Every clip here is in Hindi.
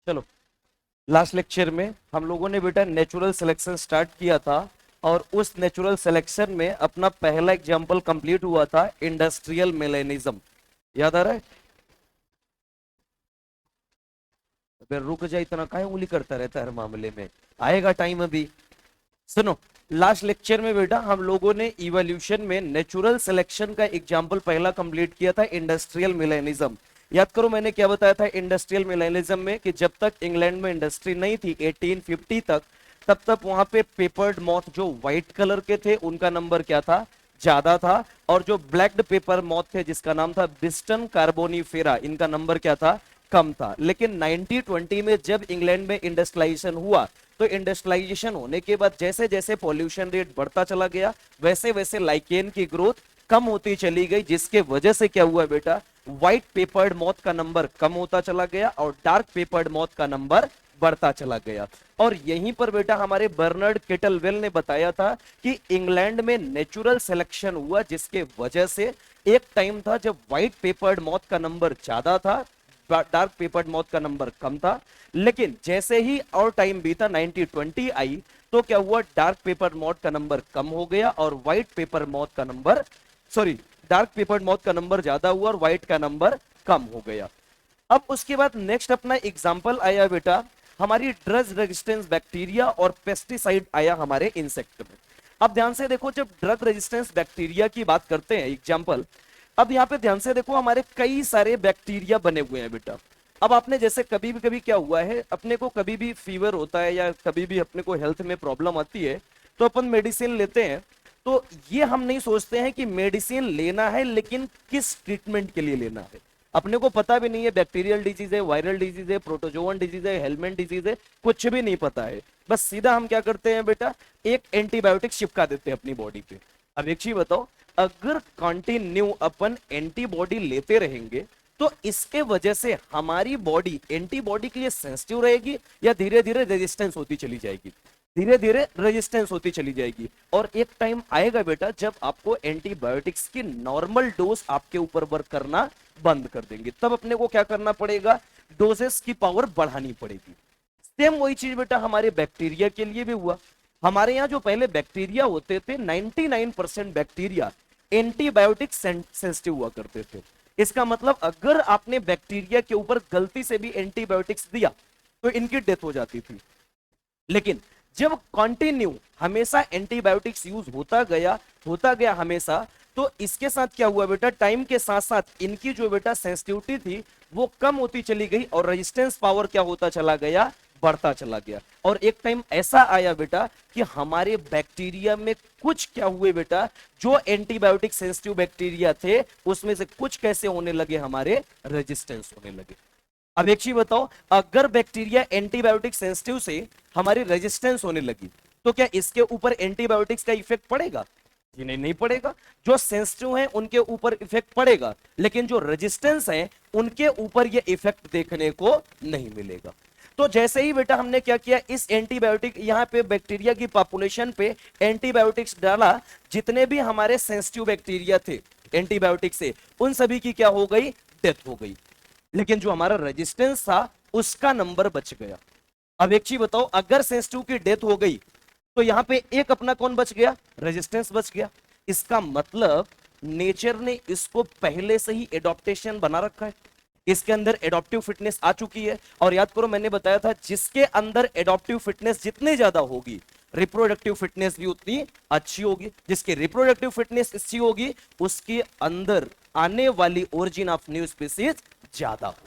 चलो, लास्ट लेक्चर में हम लोगों ने बेटा नेचुरल सिलेक्शन स्टार्ट किया था और उस नेचुरल सिलेक्शन में अपना पहला एग्जाम्पल कंप्लीट हुआ था इंडस्ट्रियल मेलेनिज्म। याद आ रहा है? अबे रुक जा, इतना काहे उंगली करता रहता है हर मामले में, आएगा टाइम अभी। सुनो, लास्ट लेक्चर में बेटा हम लोगों ने इवोल्यूशन में नेचुरल सिलेक्शन का एग्जाम्पल पहला कंप्लीट किया था इंडस्ट्रियल मिलेनिज्म। याद करो मैंने क्या बताया था इंडस्ट्रियल मिलेनिज्म में, कि जब तक इंग्लैंड में इंडस्ट्री नहीं थी 1850 तक, तब तक वहां पे पेपर्ड मॉथ जो व्हाइट कलर के थे उनका नंबर क्या था, ज्यादा था। और जो ब्लैक्ड पेपर मॉथ थे जिसका नाम था बिस्टन कार्बोनीफेरा, इनका नंबर क्या था, कम था। लेकिन 1920 में जब इंग्लैंड में इंडस्ट्रियलाइजेशन हुआ, तो इंडस्ट्रियलाइजेशन होने के बाद जैसे जैसे पॉल्यूशन रेट बढ़ता चला गया, वैसे वैसे लाइकेन की ग्रोथ कम होती चली गई, जिसके वजह से क्या हुआ बेटा, व्हाइट पेपर्ड मॉथ का नंबर कम होता चला गया और डार्क पेपर्ड मॉथ का नंबर बढ़ता चला गया। और यहीं पर बेटा हमारे बर्नार्ड केटलवेल ने बताया था कि इंग्लैंड में नेचुरल सिलेक्शन हुआ, जिसके वजह से एक टाइम था जब व्हाइट पेपर्ड मॉथ का नंबर ज्यादा था, डार्क पेपर्ड मॉथ का नंबर कम था। लेकिन जैसे ही और टाइम बीता 1920 आई, तो क्या हुआ, डार्क पेपर मॉथ का नंबर कम हो गया और व्हाइट पेपर मॉथ का number, sorry, dark paper moth का नंबर ज्यादा हुआ और व्हाइट का नंबर कम हो गया। अब उसके बाद नेक्स्ट अपना एग्जाम्पल आया बेटा हमारी ड्रग रेजिस्टेंस बैक्टीरिया और पेस्टिसाइड आया हमारे इंसेक्ट में। अब ध्यान से देखो, जब ड्रग रेजिस्टेंस बैक्टीरिया की बात करते हैं एग्जाम्पल, अब यहाँ पे ध्यान से देखो हमारे कई सारे बैक्टीरिया बने हुए हैं बेटा। अब आपने जैसे कभी क्या हुआ है, अपने को कभी भी फीवर होता है या कभी भी अपने को हेल्थ में प्रॉब्लम आती है, तो अपन मेडिसिन लेते हैं। तो ये हम नहीं सोचते हैं कि मेडिसिन लेना है, लेकिन किस ट्रीटमेंट के लिए लेना है। अपने को पता भी नहीं है बैक्टीरियल डिजीज है, वायरल डिजीज है, प्रोटोजोवन डिजीज है, हेलमेंट डिजीज है, कुछ भी नहीं पता है। बस सीधा हम क्या करते हैं बेटा, एक एंटीबायोटिक चिपका देते हैं अपनी बॉडी पे। अब एक चीज बताओ, अगर कंटिन्यू अपन एंटीबॉडी लेते रहेंगे, तो इसके वजह से हमारी बॉडी एंटीबॉडी के लिए सेंसिटिव रहेगी या धीरे धीरे रेजिस्टेंस होती चली जाएगी, धीरे धीरे रेजिस्टेंस होती चली जाएगी। और एक टाइम आएगा बेटा जब आपको एंटीबायोटिक्स की नॉर्मल डोज आपके ऊपर वर्क करना बंद कर देंगे, तब अपने को क्या करना पड़ेगा, डोजेस की पावर बढ़ानी पड़ेगी। सेम वही चीज बेटा हमारे बैक्टीरिया के लिए भी हुआ। हमारे यहाँ जो पहले बैक्टीरिया होते थे 99% बैक्टीरिया एंटीबायोटिक सेंसिटिव हुआ करते थे। इसका मतलब अगर आपने बैक्टीरिया के ऊपर गलती से भी एंटीबायोटिक्स दिया तो इनकी डेथ हो जाती थी। लेकिन जब कंटिन्यू हमेशा एंटीबायोटिक्स यूज होता गया हमेशा, तो इसके साथ क्या हुआ बेटा, टाइम के साथ साथ इनकी जो बेटा सेंसिटिविटी थी वो कम होती चली गई और रेजिस्टेंस पावर क्या होता चला गया, बढ़ता चला गया। और एक टाइम ऐसा आया बेटा कि हमारे बैक्टीरिया में कुछ क्या हुए बेटा, जो एंटीबायोटिक सेंसिटिव बैक्टीरिया थे उसमें से कुछ कैसे होने लगे, हमारे रेजिस्टेंस होने लगे। अब एक चीज बताओ, अगर बैक्टीरिया एंटीबायोटिक सेंसिटिव से हमारी रेजिस्टेंस होने लगी, तो क्या इसके ऊपर एंटीबायोटिक्स का इफेक्ट पड़ेगा? जी नहीं, नहीं पड़ेगा। जो सेंसिटिव है उनके ऊपर इफेक्ट पड़ेगा, लेकिन जो रेजिस्टेंस है उनके ऊपर ये इफेक्ट देखने को नहीं मिलेगा। तो जैसे ही बेटा हमने क्या किया, इस एंटीबायोटिक यहाँ पे बैक्टीरिया की पॉपुलेशन पे एंटीबायोटिक्स डाला, जितने भी हमारे सेंसिटिव बैक्टीरिया थे एंटीबायोटिक से, उन सभी की क्या हो गई, डेथ हो गई। लेकिन जो हमारा रेजिस्टेंस था उसका नंबर बच गया। अब एक चीज बताओ, अगर सेंसिटिव की डेथ हो गई तो यहां पे एक अपना कौन बच गया, रेजिस्टेंस बच गया। इसका मतलब नेचर ने इसको पहले से ही एडॉप्टेशन बना रखा है, इसके अंदर एडॉप्टिव फिटनेस आ चुकी है। और याद करो मैंने बताया था जिसके अंदर एडॉप्टिव फिटनेस जितनी ज्यादा होगी, रिप्रोडक्टिव फिटनेस भी उतनी अच्छी होगी। जिसकी रिप्रोडक्टिव फिटनेस अच्छी होगी उसके अंदर आने वाली ओरिजिन ऑफ न्यू स्पीसीज ज्यादा हो।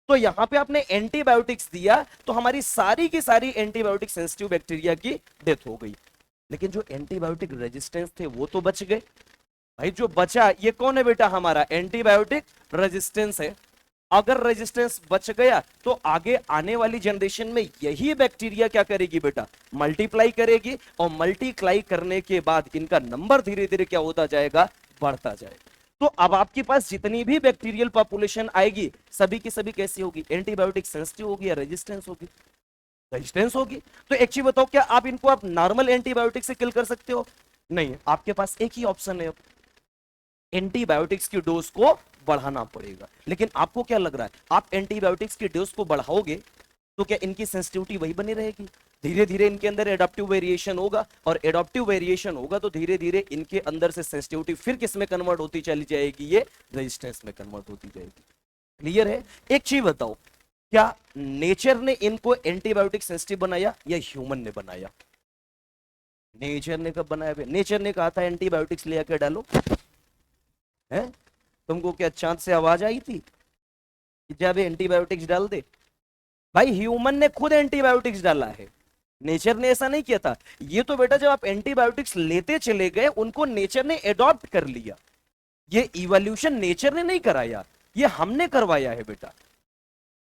तो यहां पे आपने एंटीबायोटिक्स दिया तो हमारी सारी की सारी एंटीबायोटिक सेंसिटिव बैक्टीरिया की डेथ हो गई। लेकिन जो एंटीबायोटिक रेजिस्टेंस थे वो तो बच गए। भाई जो बचा ये कौन है बेटा, हमारा एंटीबायोटिक रेजिस्टेंस है। अगर रेजिस्टेंस बच गया तो आगे आने वाली जनरेशन में यही बैक्टीरिया क्या करेगी बेटा, मल्टीप्लाई करेगी, और मल्टीप्लाई करने के बाद इनका नंबर धीरे धीरे क्या होता जाएगा, बढ़ता जाएगा। तो अब आपके पास जितनी भी बैक्टीरियल पॉपुलेशन आएगी सभी की सभी कैसी होगी, एंटीबायोटिक सेंसिटिव होगी या रेजिस्टेंस होगी, रेजिस्टेंस होगी। तो एक चीज बताओ, क्या आप इनको आप नॉर्मल एंटीबायोटिक से किल कर सकते हो? नहीं, आपके पास एक ही ऑप्शन है, एंटीबायोटिक्स की डोज को बढ़ाना पड़ेगा। लेकिन आपको क्या लग रहा है, आप एंटीबायोटिक्स की डोज को बढ़ाओगे तो क्या इनकी सेंसिटिविटी वही बनी रहेगी? धीरे धीरे इनके अंदर एडाप्टिव वेरिएशन होगा, और एडाप्टिव वेरिएशन होगा तो धीरे धीरे इनके अंदर से सेंसिटिविटी फिर किस में कन्वर्ट होती चली जाएगी? ये रेजिस्टेंस में कन्वर्ट होती जाएगी। क्लियर है? एक चीज बताओ, क्या नेचर ने इनको एंटीबायोटिक सेंसिटिव बनाया या ह्यूमन ने बनाया? नेचर ने कब बनाया? नेचर ने कहा था एंटीबायोटिक्स ले आकर डालो, है? तुमको क्या चांद से आवाज आई थी कि जब एंटीबायोटिक्स डाल दे? भाई ह्यूमन ने खुद एंटीबायोटिक्स डाला है, नेचर ने ऐसा नहीं किया था। ये तो बेटा जब आप एंटीबायोटिक्स लेते चले गए, उनको नेचर ने एडॉप्ट कर लिया। ये इवोल्यूशन नेचर ने नहीं कराया, ये हमने करवाया है बेटा।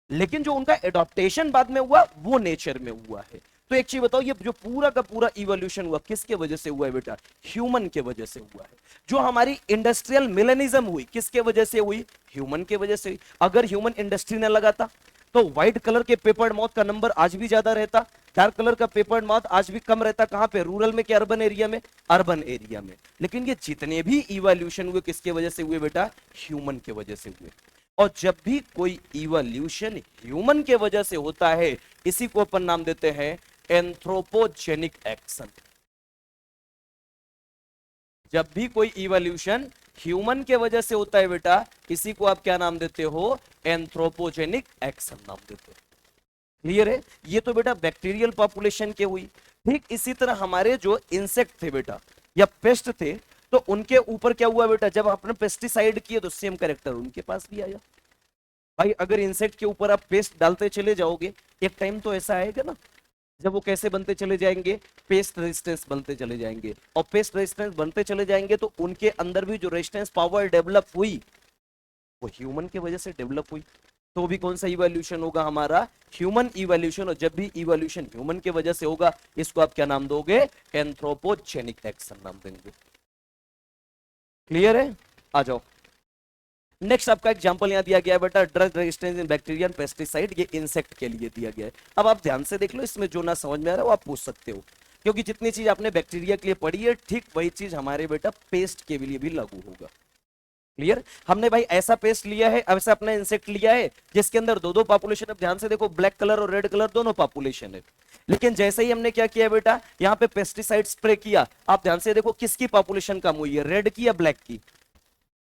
लेकिन जो उनका एडॉप्टेशन बाद में हुआ वो नेचर में हुआ है। तो एक चीज बताओ, ये जो पूरा का पूरा इवोल्यूशन हुआ किसके वजह से हुआ है बेटा? ह्यूमन के वजह से हुआ है। जो हमारी इंडस्ट्रियल मिलेनिज्म हुई किसके वजह से हुई? ह्यूमन के वजह से। अगर ह्यूमन इंडस्ट्री न लगाता तो व्हाइट कलर के पेपर्ड माउथ का नंबर आज भी ज्यादा रहता, डार्क कलर का पेपर्ड माउथ आज भी कम रहता। कहां पे? रूरल में, क्या अर्बन एरिया में? अर्बन एरिया में। लेकिन ये जितने भी इवोल्यूशन हुए किसके वजह से हुए बेटा? ह्यूमन के वजह से हुए। और जब भी कोई इवोल्यूशन ह्यूमन के वजह से होता है, इसी को अपन नाम देते हैं एंथ्रोपोजेनिक एक्शन। जब भी कोई इवोल्यूशन ह्यूमन के वजह से होता है बेटा, इसी को आप क्या नाम देते हो? एंथ्रोपोजेनिक एक्शन नाम देते हो। क्लियर है? ये तो बेटा बैक्टीरियल पॉपुलेशन के हुई। ठीक इसी तरह हमारे जो इंसेक्ट थे बेटा या पेस्ट थे, तो उनके ऊपर क्या हुआ बेटा? जब आपने पेस्टिसाइड किए तो सेम कैरेक्टर उनके पास भी आया। भाई अगर इंसेक्ट के ऊपर आप पेस्ट डालते चले जाओगे, एक टाइम तो ऐसा आएगा ना, जब वो कैसे बनते चले जाएंगे? पेस्ट रेजिस्टेंस बनते चले जाएंगे। और पेस्ट रेजिस्टेंस बनते चले जाएंगे तो उनके अंदर भी जो रेजिस्टेंस पावर डेवलप हुई वो ह्यूमन की वजह से डेवलप हुई। तो भी कौन सा इवोल्यूशन होगा? हमारा ह्यूमन इवोल्यूशन। और जब भी इवोल्यूशन ह्यूमन की वजह से होगा, इसको आप क्या नाम दोगे? एंथ्रोपोजेनिक एक्शन नाम देंगे। क्लियर है? आ जाओ, नेक्स्ट आपका एग्जांपल यहां दिया गया है बेटा, drug resistance in bacteria and pesticide. ये इंसेक्ट के लिए दिया गया है। अब आप ध्यान से देख लो, इसमें जो ना समझ में आ रहा है वो आप पूछ सकते हो, क्योंकि जितनी चीज आपने बैक्टीरिया के लिए पढ़ी है, ठीक वही चीज हमारे बेटा पेस्ट के लिए भी लागू होगा। क्लियर? हमने भाई ऐसा पेस्ट लिया है, ऐसा अपना इंसेक्ट लिया है जिसके अंदर दो दो पॉपुलेशन। अब ध्यान से देखो, ब्लैक कलर और रेड कलर दोनों पॉपुलेशन है। लेकिन जैसे ही हमने क्या किया बेटा, यहाँ पे पेस्टिसाइड स्प्रे किया, आप ध्यान से देखो किसकी पॉपुलेशन कम हुई है? रेड की या ब्लैक की?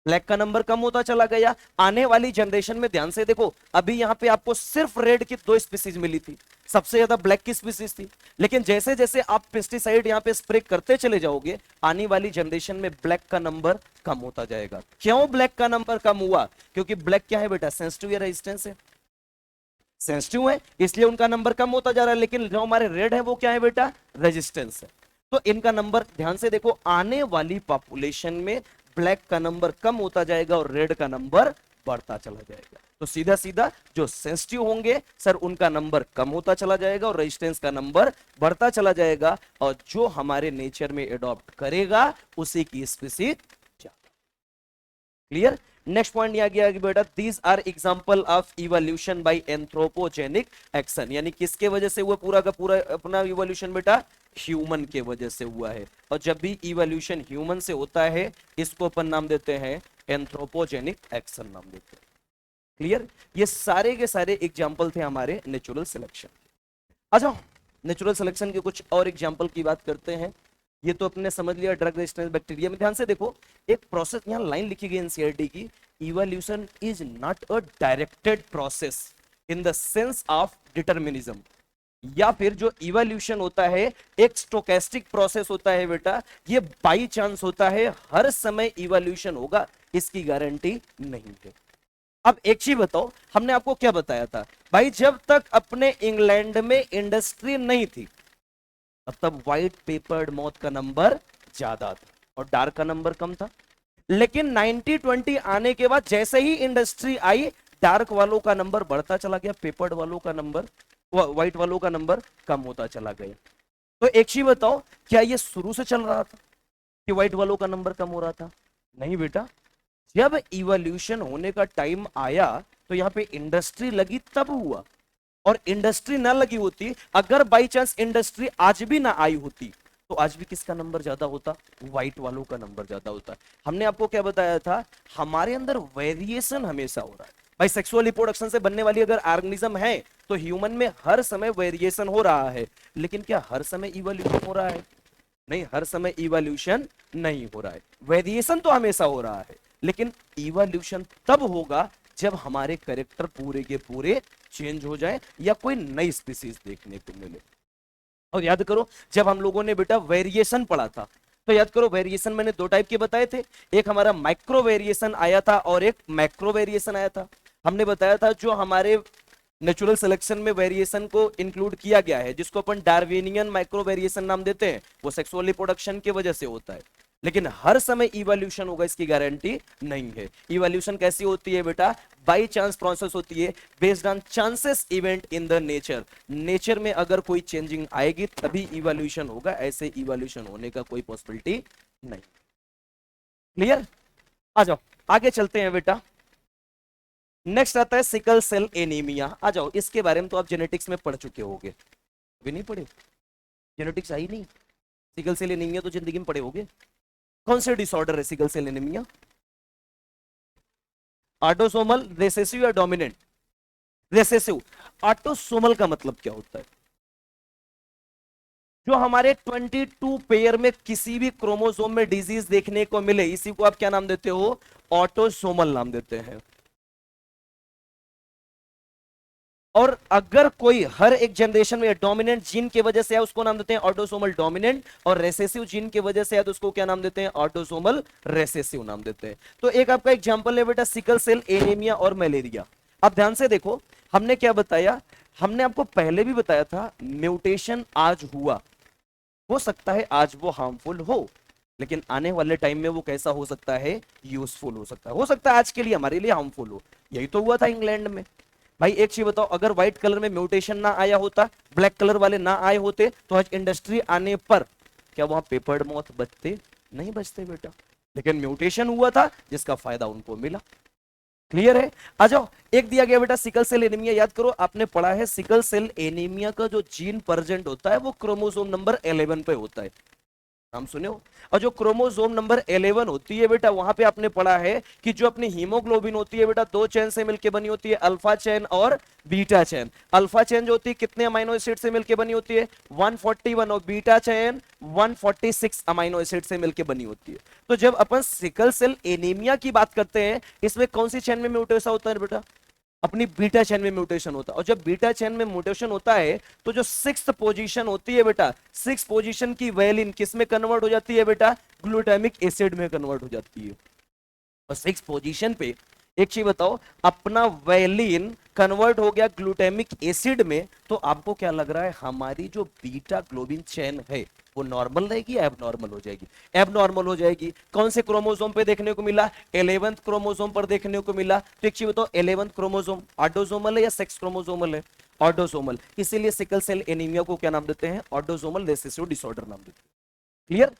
ब्लैक का नंबर कम होता चला गया। आने वाली जनरेशन में ध्यान से देखो, अभी यहाँ पे आपको सिर्फ रेड की 2 स्पीसीज मिली थी, सबसे ज्यादा ब्लैक की स्पीसीज थी। लेकिन जैसे जैसे आप पेस्टिसाइड यहाँ पे स्प्रे करते चले जाओगे, आने वाली जनरेशन में ब्लैक का नंबर कम होता जाएगा। क्यों ब्लैक का नंबर कम हुआ? क्योंकि ब्लैक क्या है बेटा? सेंसिटिव या रेजिस्टेंस है? सेंसिटिव है, इसलिए उनका नंबर कम होता जा रहा है। लेकिन जो हमारे रेड है वो क्या है बेटा? रेजिस्टेंस है। तो इनका नंबर ध्यान से देखो, आने वाली पॉपुलेशन में ब्लैक का नंबर कम होता जाएगा और रेड का नंबर बढ़ता चला जाएगा। तो सीधा सीधा जो सेंसिटिव होंगे सर, उनका नंबर कम होता चला जाएगा और रेजिस्टेंस का नंबर बढ़ता चला जाएगा। और जो हमारे नेचर में एडॉप्ट करेगा उसी की स्पीसीज। क्लियर? नेक्स्ट पॉइंट यहां गया कि बेटा these are example of evolution by anthropogenic action. यानी किसके वजह से हुआ पूरा का पूरा अपना इवोल्यूशन बेटा? ह्यूमन के वजह से हुआ है। और जब भी इवोल्यूशन ह्यूमन से होता है, इसको अपन नाम देते हैं एंथ्रोपोजेनिक एक्शन नाम देते हैं। क्लियर? ये सारे के सारे एग्जांपल थे हमारे नेचुरल सिलेक्शन। अच्छा, नेचुरल सिलेक्शन के कुछ और एग्जांपल की बात करते हैं। ये तो अपने समझ लिया ड्रग रेजिस्टेंस बैक्टीरिया में। ध्यान से देखो, एक प्रोसेस यहाँ लाइन लिखी गई एनसीईआरटी की, evolution is not a directed process in the sense of determinism. या फिर जो इवोल्यूशन होता है एक स्टोकेस्टिक प्रोसेस होता है बेटा, ये बाई चांस होता है, हर समय इवोल्यूशन होगा इसकी गारंटी नहीं है। अब एक चीज बताओ, हमने आपको क्या बताया था भाई, जब तक अपने इंग्लैंड में इंडस्ट्री नहीं थी तब व्हाइट पेपर्ड माउथ का नंबर ज्यादा था और डार्क का नंबर कम था। लेकिन 90-20 आने के बाद जैसे ही इंडस्ट्री आई, डार्क वालों का नंबर बढ़ता चला गया, पेपर्ड वालों का नंबर, व्हाइट वालों का नंबर कम होता चला गया। तो एक चीज बताओ, क्या ये शुरू से चल रहा था कि व्हाइट वालों का नंबर कम हो रहा था? नहीं बेटा, जब इवोल्यूशन होने का टाइम आया तो यहाँ पे इंडस्ट्री लगी तब हुआ। और इंडस्ट्री ना लगी होती, अगर बाई चांस इंडस्ट्री आज भी ना आई होती, तो आज भी किसका नंबर ज्यादा होता? व्हाइट वालों का नंबर ज्यादा होता है। हमने आपको क्या बताया था? हमारे अंदर वेरिएशन हमेशा हो रहा है भाई। सेक्सुअल रिप्रोडक्शन से बनने वाली अगर ऑर्गेनिज्म है तो ह्यूमन में हर समय वेरिएशन हो रहा है, लेकिन क्या हर समय इवोल्यूशन हो रहा है? नहीं, हर समय इवोल्यूशन नहीं हो रहा है। वेरिएशन तो हमेशा हो रहा है, लेकिन इवोल्यूशन तब होगा जब हमारे कैरेक्टर पूरे के पूरे चेंज हो जाए या कोई नई स्पीसीज देखने को मिले। और याद करो, जब हम लोगों ने बेटा वेरिएशन पढ़ा था, तो याद करो वेरिएशन मैंने दो टाइप के बताए थे। एक हमारा माइक्रो वेरिएशन आया था और एक मैक्रो वेरिएशन आया था। हमने बताया था जो हमारे नेचुरल सिलेक्शन में वेरिएशन को इंक्लूड किया गया है, जिसको अपन डार्विनियन माइक्रो वेरिएशन नाम देते हैं, वो सेक्सुअल रिप्रोडक्शन की वजह से होता है। लेकिन हर समय इवोल्यूशन होगा इसकी गारंटी नहीं है। इवोल्यूशन कैसी होती है बेटा? बाई चांस प्रोसेस होती है, based on chances event in the nature. Nature में अगर कोई चेंजिंग आएगी तभी इवोल्यूशन होगा, ऐसे इवोल्यूशन होने का कोई पॉसिबिलिटी नहीं। क्लियर? आ जाओ आगे चलते हैं बेटा। नेक्स्ट आता है सिकल सेल एनीमिया। आ जाओ, इसके बारे में तो आप जेनेटिक्स में पढ़ चुके होगे। अभी नहीं पढ़े? जेनेटिक्स आई नहीं? सिकल सेल एनीमिया तो जिंदगी में पढ़े होगे। कौन से डिसऑर्डर है sickle cell anaemia? Autosomal, recessive या डोमिनेंट? रिसेसिव। ऑटोसोमल का मतलब क्या होता है? जो हमारे 22 पेयर में किसी भी क्रोमोसोम में डिजीज देखने को मिले, इसी को आप क्या नाम देते हो? ऑटोसोमल नाम देते हैं। और अगर कोई हर एक जनरेशन में डोमिनेंट जीन की वजह से है, उसको नाम देते हैं ऑटोसोमल डोमिनेंट, और रेसेसिव जीन की वजह से है तो उसको क्या नाम देते हैं? ऑटोसोमल रेसेसिव नाम देते हैं। तो एक आपका एग्जांपल है बेटा सिकल सेल एनीमिया और मलेरिया। अब ध्यान से देखो, हमने क्या बताया? हमने आपको पहले भी बताया था, म्यूटेशन आज हुआ, हो सकता है आज वो हार्मफुल हो, लेकिन आने वाले टाइम में वो कैसा हो सकता है? यूजफुल हो सकता है आज के लिए हमारे लिए हार्मफुल हो। यही तो हुआ था इंग्लैंड में। भाई एक चीज बताओ, अगर व्हाइट कलर में म्यूटेशन ना आया होता, ब्लैक कलर वाले ना आए होते, तो आज इंडस्ट्री आने पर क्या वहां पेपर्ड मौत बचते? नहीं बचते बेटा। लेकिन म्यूटेशन हुआ था जिसका फायदा उनको मिला। क्लियर है? आ जाओ, एक दिया गया बेटा सिकल सेल एनीमिया। याद करो, आपने पढ़ा है सिकल सेल एनीमिया का जो जीन प्रेजेंट होता है वो क्रोमोसोम नंबर 11 पे होता है। नाम सुने हो? और जो क्रोमोसोम नंबर 11 होती है बेटा, वहां पे आपने पढ़ा है कि जो अपनी हीमोग्लोबिन होती है बेटा, दो चेन से मिलकर बनी होती है, अल्फा चेन और बीटा चेन। अल्फा चेन जो होती है कितने अमाइनो एसिड से मिलकर बनी होती है? 141। और बीटा चेन 146 अमाइनो एसिड से मिलकर बनी होती है। तो जब अपन सिकल सेल एनीमिया की बात करते हैं, इसमें कौन सी चेन में म्यूटेशन होता है बेटा? अपनी बीटा चेन में म्यूटेशन होता है। और जब बीटा चेन में म्यूटेशन होता है तो जो 6th पोजीशन होती है बेटा, 6th पोजीशन की वैलिन किस में कन्वर्ट हो जाती है बेटा? ग्लूटामिक एसिड में कन्वर्ट हो जाती है। और 6th पोजीशन पे एक चीज बताओ, अपना वैलिन कन्वर्ट हो गया ग्लूटामिक एसिड में, तो आपको क्या लग रहा है हमारी जो बीटा ग्लोबिन चेन है वो नॉर्मल रहेगी या एबनॉर्मल हो जाएगी? एबनॉर्मल हो जाएगी। कौन से क्रोमोसोम पे देखने को मिला? 11th क्रोमोसोम पर देखने को मिला। तो एक चीज बताओ, 11th क्रोमोसोम ऑटोसोमल है या सेक्स क्रोमोसोमल है? ऑटोसोमल। इसीलिए सिकल सेल एनीमिया को क्या नाम देते हैं? ऑटोसोमल रिसेसिव डिसऑर्डर नाम देते हैं। क्लियर?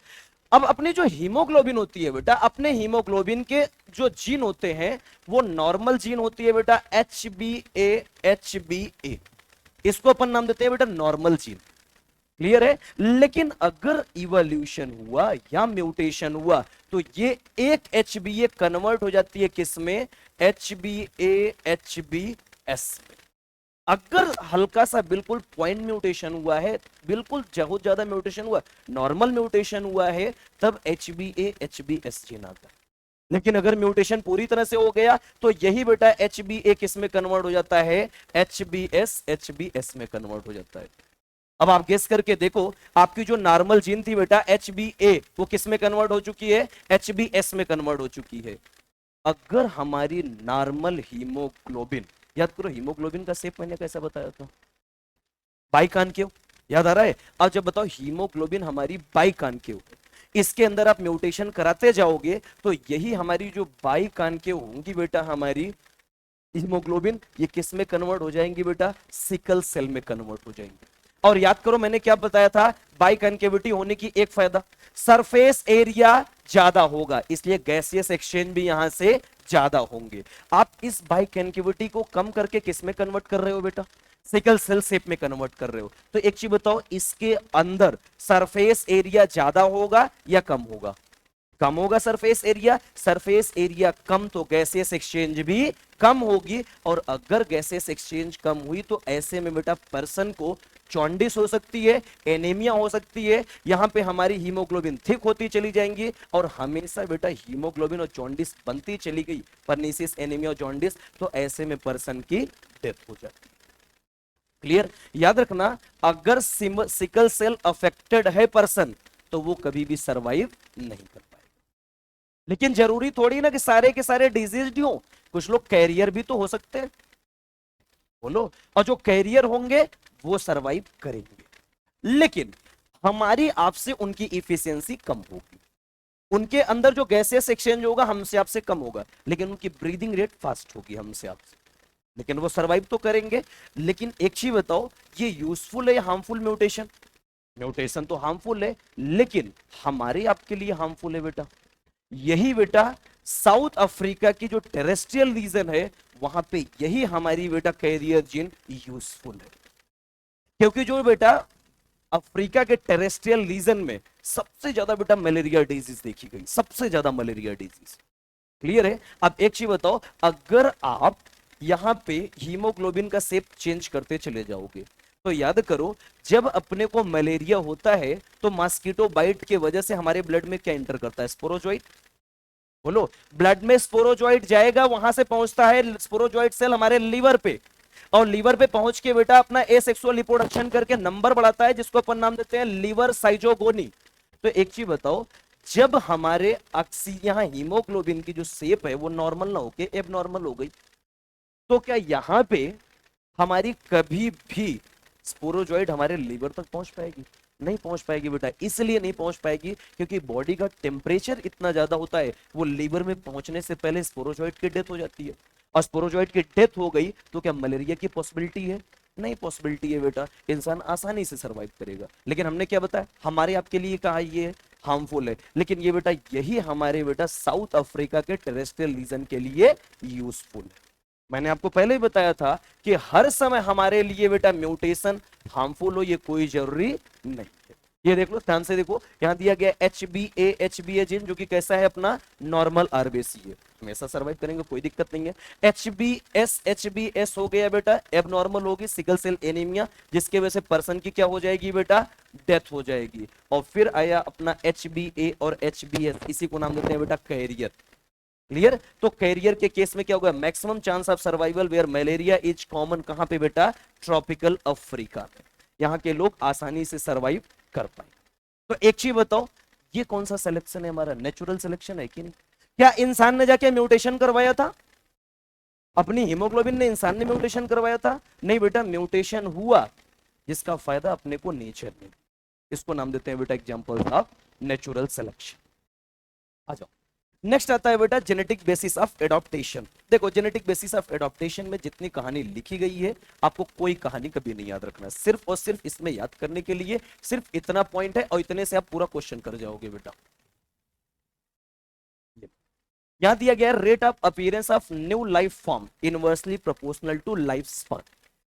अब अपनी जो हीमोग्लोबिन होती है बेटा, अपने हीमोग्लोबिन के जो जीन होते हैं वो नॉर्मल जीन होती है बेटा, HbA। इसको अपन नाम देते हैं बेटा नॉर्मल जीन। क्लियर है? लेकिन अगर इवोल्यूशन हुआ या म्यूटेशन हुआ तो ये एक HbA कन्वर्ट हो जाती है किसमें? HbA-HbS में। अगर हल्का सा बिल्कुल पॉइंट म्यूटेशन हुआ है, बिल्कुल बहुत ज्यादा म्यूटेशन हुआ, नॉर्मल म्यूटेशन हुआ है, तब HbA-HbS जीन आता है। लेकिन अगर म्यूटेशन पूरी तरह से हो गया तो यही बेटा HbA किस में कन्वर्ट हो जाता है? HbS-HbS में कन्वर्ट हो जाता है। अब आप गेस करके देखो, आपकी जो नॉर्मल जीन थी बेटा HbA, वो किस में कन्वर्ट हो चुकी है? HbS में कन्वर्ट हो चुकी है। अगर हमारी नॉर्मल हीमोग्लोबिन, याद करो हीमोग्लोबिन का शेप मैंने कैसा बताया था? बाइकॉन्केव, याद आ रहा है? अब जब बताओ हीमोग्लोबिन हमारी बाइकॉन्केव, इसके अंदर आप म्यूटेशन कराते जाओगे तो यही हमारी जो बाइकॉन्केव होंगी बेटा हमारी हीमोग्लोबिन, ये किस में कन्वर्ट हो जाएंगी बेटा? सिकल सेल में कन्वर्ट हो जाएंगे। और याद करो मैंने क्या बताया था? बाइकॉन्केविटी होने की एक फायदा, सरफेस एरिया ज्यादा होगा, इसलिए गैसियस एक्सचेंज भी यहां से ज्यादा होंगे। आप इस बाइकॉन्केविटी को कम करके किस में कन्वर्ट कर रहे हो बेटा? सिकल सेल शेप में कन्वर्ट कर रहे हो। तो एक चीज बताओ, इसके अंदर सरफेस एरिया ज्यादा होगा या कम होगा? कम होगा सरफेस एरिया। सरफेस एरिया कम तो गैसियस एक्सचेंज भी कम होगी, और अगर गैसियस एक्सचेंज कम हुई तो ऐसे में बेटा पर्सन को जॉन्डिस हो सकती है, एनीमिया हो सकती है, यहां पे हमारी हीमोग्लोबिन थिक होती चली जाएंगी, और हमेशा बेटा हीमोग्लोबिन और जॉन्डिस बनती चली गई, परनीसिस, एनीमिया और जॉन्डिस, तो ऐसे में पर्सन की डेथ हो जाती है। क्लियर? याद रखना, अगर सिकल सेल अफेक्टेड है पर्सन तो वो कभी भी सरवाइव नहीं कर पाएगा। लेकिन जरूरी थोड़ी ना कि सारे के सारे डिजीज हो, कुछ लोग कैरियर भी तो हो सकते हैं, बोलो, और जो कैरियर होंगे वो सरवाइव करेंगे, लेकिन हमारी आपसे उनकी इफिशियंसी कम होगी, उनके अंदर जो गैसेस एक्सचेंज होगा हमसे आपसे कम होगा, लेकिन उनकी ब्रीदिंग रेट फास्ट होगी हमसे आपसे, लेकिन वो सरवाइव तो करेंगे। लेकिन एक चीज बताओ, ये यूजफुल है या हार्मफुल म्यूटेशन? म्यूटेशन तो हार्मफुल है, लेकिन हमारे आपके लिए हार्मफुल है बेटा। यही बेटा साउथ अफ्रीका की जो टेरेस्ट्रियल रीजन है, वहां पे यही हमारी बेटा कैरियर जीन यूजफुल है, क्योंकि जो बेटा अफ्रीका के टेरेस्ट्रियल रीजन में सबसे ज्यादा बेटा मलेरिया डिजीज देखी गई, सबसे ज्यादा मलेरिया डिजीज। क्लियर है? अब एक चीज बताओ, अगर आप यहां पे हीमोग्लोबिन का शेप चेंज करते चले जाओगे तो याद करो, जब अपने को मलेरिया होता है तो मॉस्किटो बाइट की वजह से हमारे ब्लड में क्या एंटर करता है? स्पोरोजोइट। बोलो, ब्लड में स्पोरोजोइट जाएगा, वहां से पहुंचता है स्पोरोजोइट सेल हमारे लीवर पे, और लीवर पे पहुंच के बेटा अपना एसेक्सुअल रिप्रोडक्शन करके नंबर बढ़ाता है, जिसको अपन नाम देते हैं लीवर साइजोगोनी। तो एक चीज बताओ, जब हमारे यहां हीमोग्लोबिन की जो शेप है वो नॉर्मल ना होके एब नॉर्मल हो गई, तो क्या यहां पे हमारी कभी भी स्पोरोजॉइड हमारे लीवर तक पहुंच पाएगी? नहीं पहुंच पाएगी बेटा। इसलिए नहीं पहुंच पाएगी क्योंकि बॉडी का टेम्परेचर इतना ज्यादा होता है, वो लीवर में पहुंचने से पहले स्पोरोजॉइड की डेथ हो जाती है, और स्पोरोजॉइड की डेथ हो गई तो क्या मलेरिया की पॉसिबिलिटी है? नहीं पॉसिबिलिटी है बेटा, इंसान आसानी से सरवाइव करेगा। लेकिन हमने क्या बताया, हमारे आपके लिए कहा ये हार्मफुल है, लेकिन ये बेटा यही हमारे बेटा साउथ अफ्रीका के टेरेस्ट्रियल रीजन के लिए यूजफुल है। मैंने आपको पहले ही बताया था कि हर समय हमारे लिए बेटा म्यूटेशन हार्मफुल हो ये कोई जरूरी नहीं है। ये देख लो, ध्यान से देखो, यहां दिया गया एच बी ए जीन, जो कि कैसा है अपना नॉर्मल आरबीसी है, हमेशा सर्वाइव करेंगे, कोई दिक्कत नहीं है। एच बी एस हो गया बेटा एबनॉर्मल होगी, सिकल सेल एनीमिया, जिसके वजह से पर्सन की क्या हो जाएगी बेटा? डेथ हो जाएगी। और फिर आया अपना HbA और HbS, इसी को नाम देते हैं बेटा कैरियर। क्लियर? तो कैरियर के केस में क्या होगा? Maximum chance of survival where malaria is common, कहां पे बेटा? ट्रॉपिकल अफ्रीका में, यहां के लोग आसानी से सर्वाइव कर पाए। तो एक चीज बताओ, ये कौन सा सिलेक्शन है हमारा? नेचुरल सिलेक्शन है कि नहीं? क्या इंसान ने जाके म्यूटेशन करवाया था? अपनी हीमोग्लोबिन ने इंसान ने म्यूटेशन करवाया था? नहीं बेटा, म्यूटेशन हुआ जिसका फायदा अपने को नेचर ने, इसको नाम देते हैं बेटा एग्जांपल ऑफ नेचुरल सिलेक्शन। आ जाओ, नेक्स्ट आता है बेटा जेनेटिक बेसिस ऑफ एडॉप्टेशन। देखो, जेनेटिक बेसिस ऑफ एडॉप्टेशन में जितनी कहानी लिखी गई है, आपको कोई कहानी कभी नहीं याद रखना, सिर्फ और सिर्फ इसमें याद करने के लिए सिर्फ इतना पॉइंट है, और इतने से आप पूरा क्वेश्चन कर जाओगे बेटा। यहां दिया गया rate of appearance of new life form inversely proportional to life span.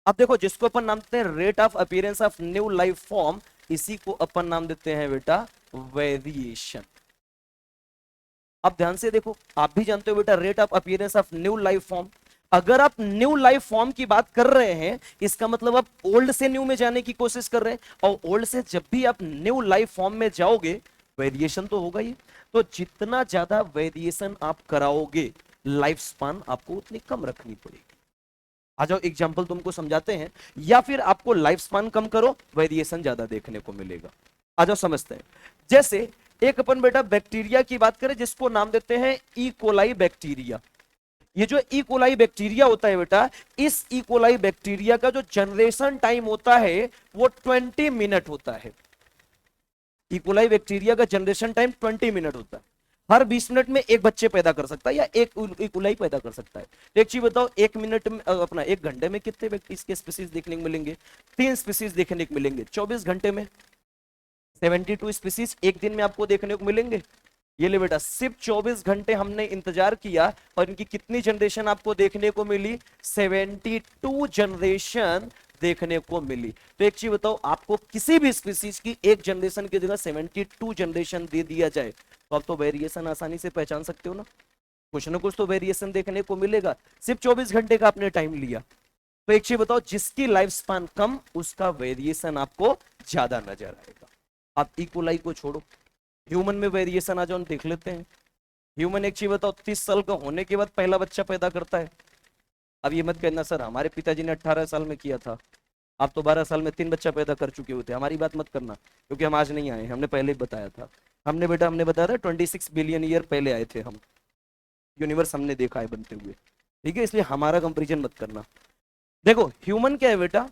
अब देखो, जिसको अपन नाम देते हैं rate of appearance of new life form, इसी को अपन नाम देते हैं बेटा वेरिएशन। अब ध्यान से देखो, आप भी जानते हो बेटा rate of appearance of new life form. अगर आप न्यू लाइफ फॉर्म की बात कर रहे हैं, इसका मतलब आप ओल्ड से न्यू में जाने की कोशिश कर रहे हैं, और ओल्ड से जब भी आप न्यू लाइफ फॉर्म में जाओगे, वेरिएशन तो होगा ही। तो जितना ज्यादा वेरिएशन आप कराओगे, लाइफ स्पान आपको उतनी कम रखनी पड़ेगी। आ जाओ, एग्जाम्पल तुमको समझाते हैं, या फिर आपको लाइफ स्पान कम करो, वेरिएशन ज्यादा देखने को मिलेगा। आ जाओ समझते हैं। जैसे एक अपन बेटा बैक्टीरिया की बात करें, जिसको नाम देते हैं ई कोलाई बैक्टीरिया। ये जो ई कोलाई बैक्टीरिया होता है बेटा, इस ई कोलाई बैक्टीरिया का जो जनरेशन टाइम होता है वो 20 मिनट होता है। ई कोलाई बैक्टीरिया का जनरेशन टाइम 20 मिनट होता है। हर 20 मिनट में एक बच्चे पैदा कर सकता है, या एक ई कोलाई पैदा कर सकता है। एक चीज बताओ, एक मिनट में अपना 1 घंटे में कितने इसके स्पीसीज देखने को मिलेंगे? 3 स्पीसीज देखने को मिलेंगे। 24 घंटे में 72 स्पीसीज एक दिन में आपको देखने को मिलेंगे। ये ले बेटा, सिर्फ 24 घंटे हमने इंतजार किया और इनकी कितनी जनरेशन आपको देखने को मिली? 72 जनरेशन देखने को मिली। तो एक चीज बताओ, आपको किसी भी स्पीसीज की एक जनरेशन की जगह 72 जनरेशन दे दिया जाए तो आप तो वेरिएशन आसानी से पहचान सकते हो ना, कुछ ना कुछ तो वेरिएशन देखने को मिलेगा। सिर्फ 24 घंटे का आपने टाइम लिया, तो एक चीज बताओ, जिसकी लाइफ स्पान कम उसका वेरिएशन आपको ज्यादा नजर आएगा। आप इक्वलाई को छोड़ो, ह्यूमन में वेरिएशन आ जाओ, देख लेते हैं। ह्यूमन एक चीज बताओ, 30 साल का होने के बाद पहला बच्चा पैदा करता है। अब ये मत कहना सर हमारे पिताजी ने 18 साल में किया था, आप तो 12 साल में 3 बच्चा पैदा कर चुके होते। हमारी बात मत करना, क्योंकि हम आज नहीं आए, हमने पहले ही बताया था। हमने बेटा हमने बताया था 26 बिलियन ईयर पहले आए थे हम, यूनिवर्स हमने देखा है बनते हुए, ठीक है, इसलिए हमारा कंपेरिजन मत करना। देखो ह्यूमन क्या है बेटा,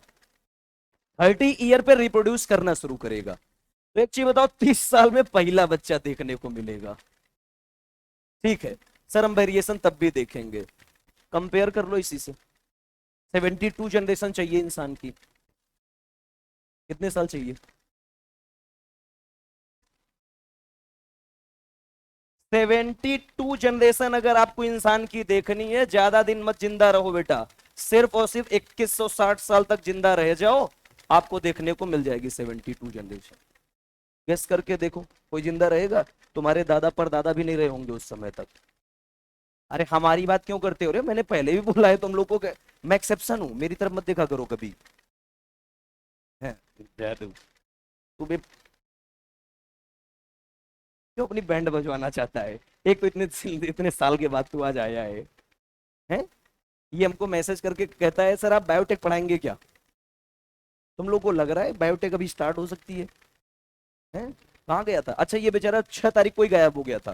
30 ईयर पे रिप्रोड्यूस करना शुरू करेगा। तो एक चीज बताओ, 30 साल में पहला बच्चा देखने को मिलेगा। ठीक है सर, हम वेरिएशन तब भी देखेंगे, कंपेयर कर लो इसी से। 72 जनरेशन चाहिए इंसान की, कितने साल चाहिए? 72 जनरेशन अगर आपको इंसान की देखनी है, ज्यादा दिन मत जिंदा रहो बेटा, सिर्फ और सिर्फ 2160 साल तक जिंदा रह जाओ, आपको देखने को मिल जाएगी 72 जनरेशन। गेस करके देखो, कोई जिंदा रहेगा? तुम्हारे दादा पर दादा भी नहीं रहे होंगे उस समय तक। अरे हमारी बात क्यों करते हो रे, मैंने पहले भी बोला है तुम लोगों को, मैं एक्सेप्शन हूं, मेरी तरफ मत देखा करो कभी। है तू भी क्यों अपनी बैंड बजवाना चाहता है? एक तो इतने इतने साल के बाद तू आज आया है? ये हमको मैसेज करके कहता है सर आप बायोटेक पढ़ाएंगे क्या? तुम लोग को लग रहा है बायोटेक अभी स्टार्ट हो सकती है? कहाँ गया था? अच्छा ये बेचारा 6 तारीख को ही गायब हो गया था,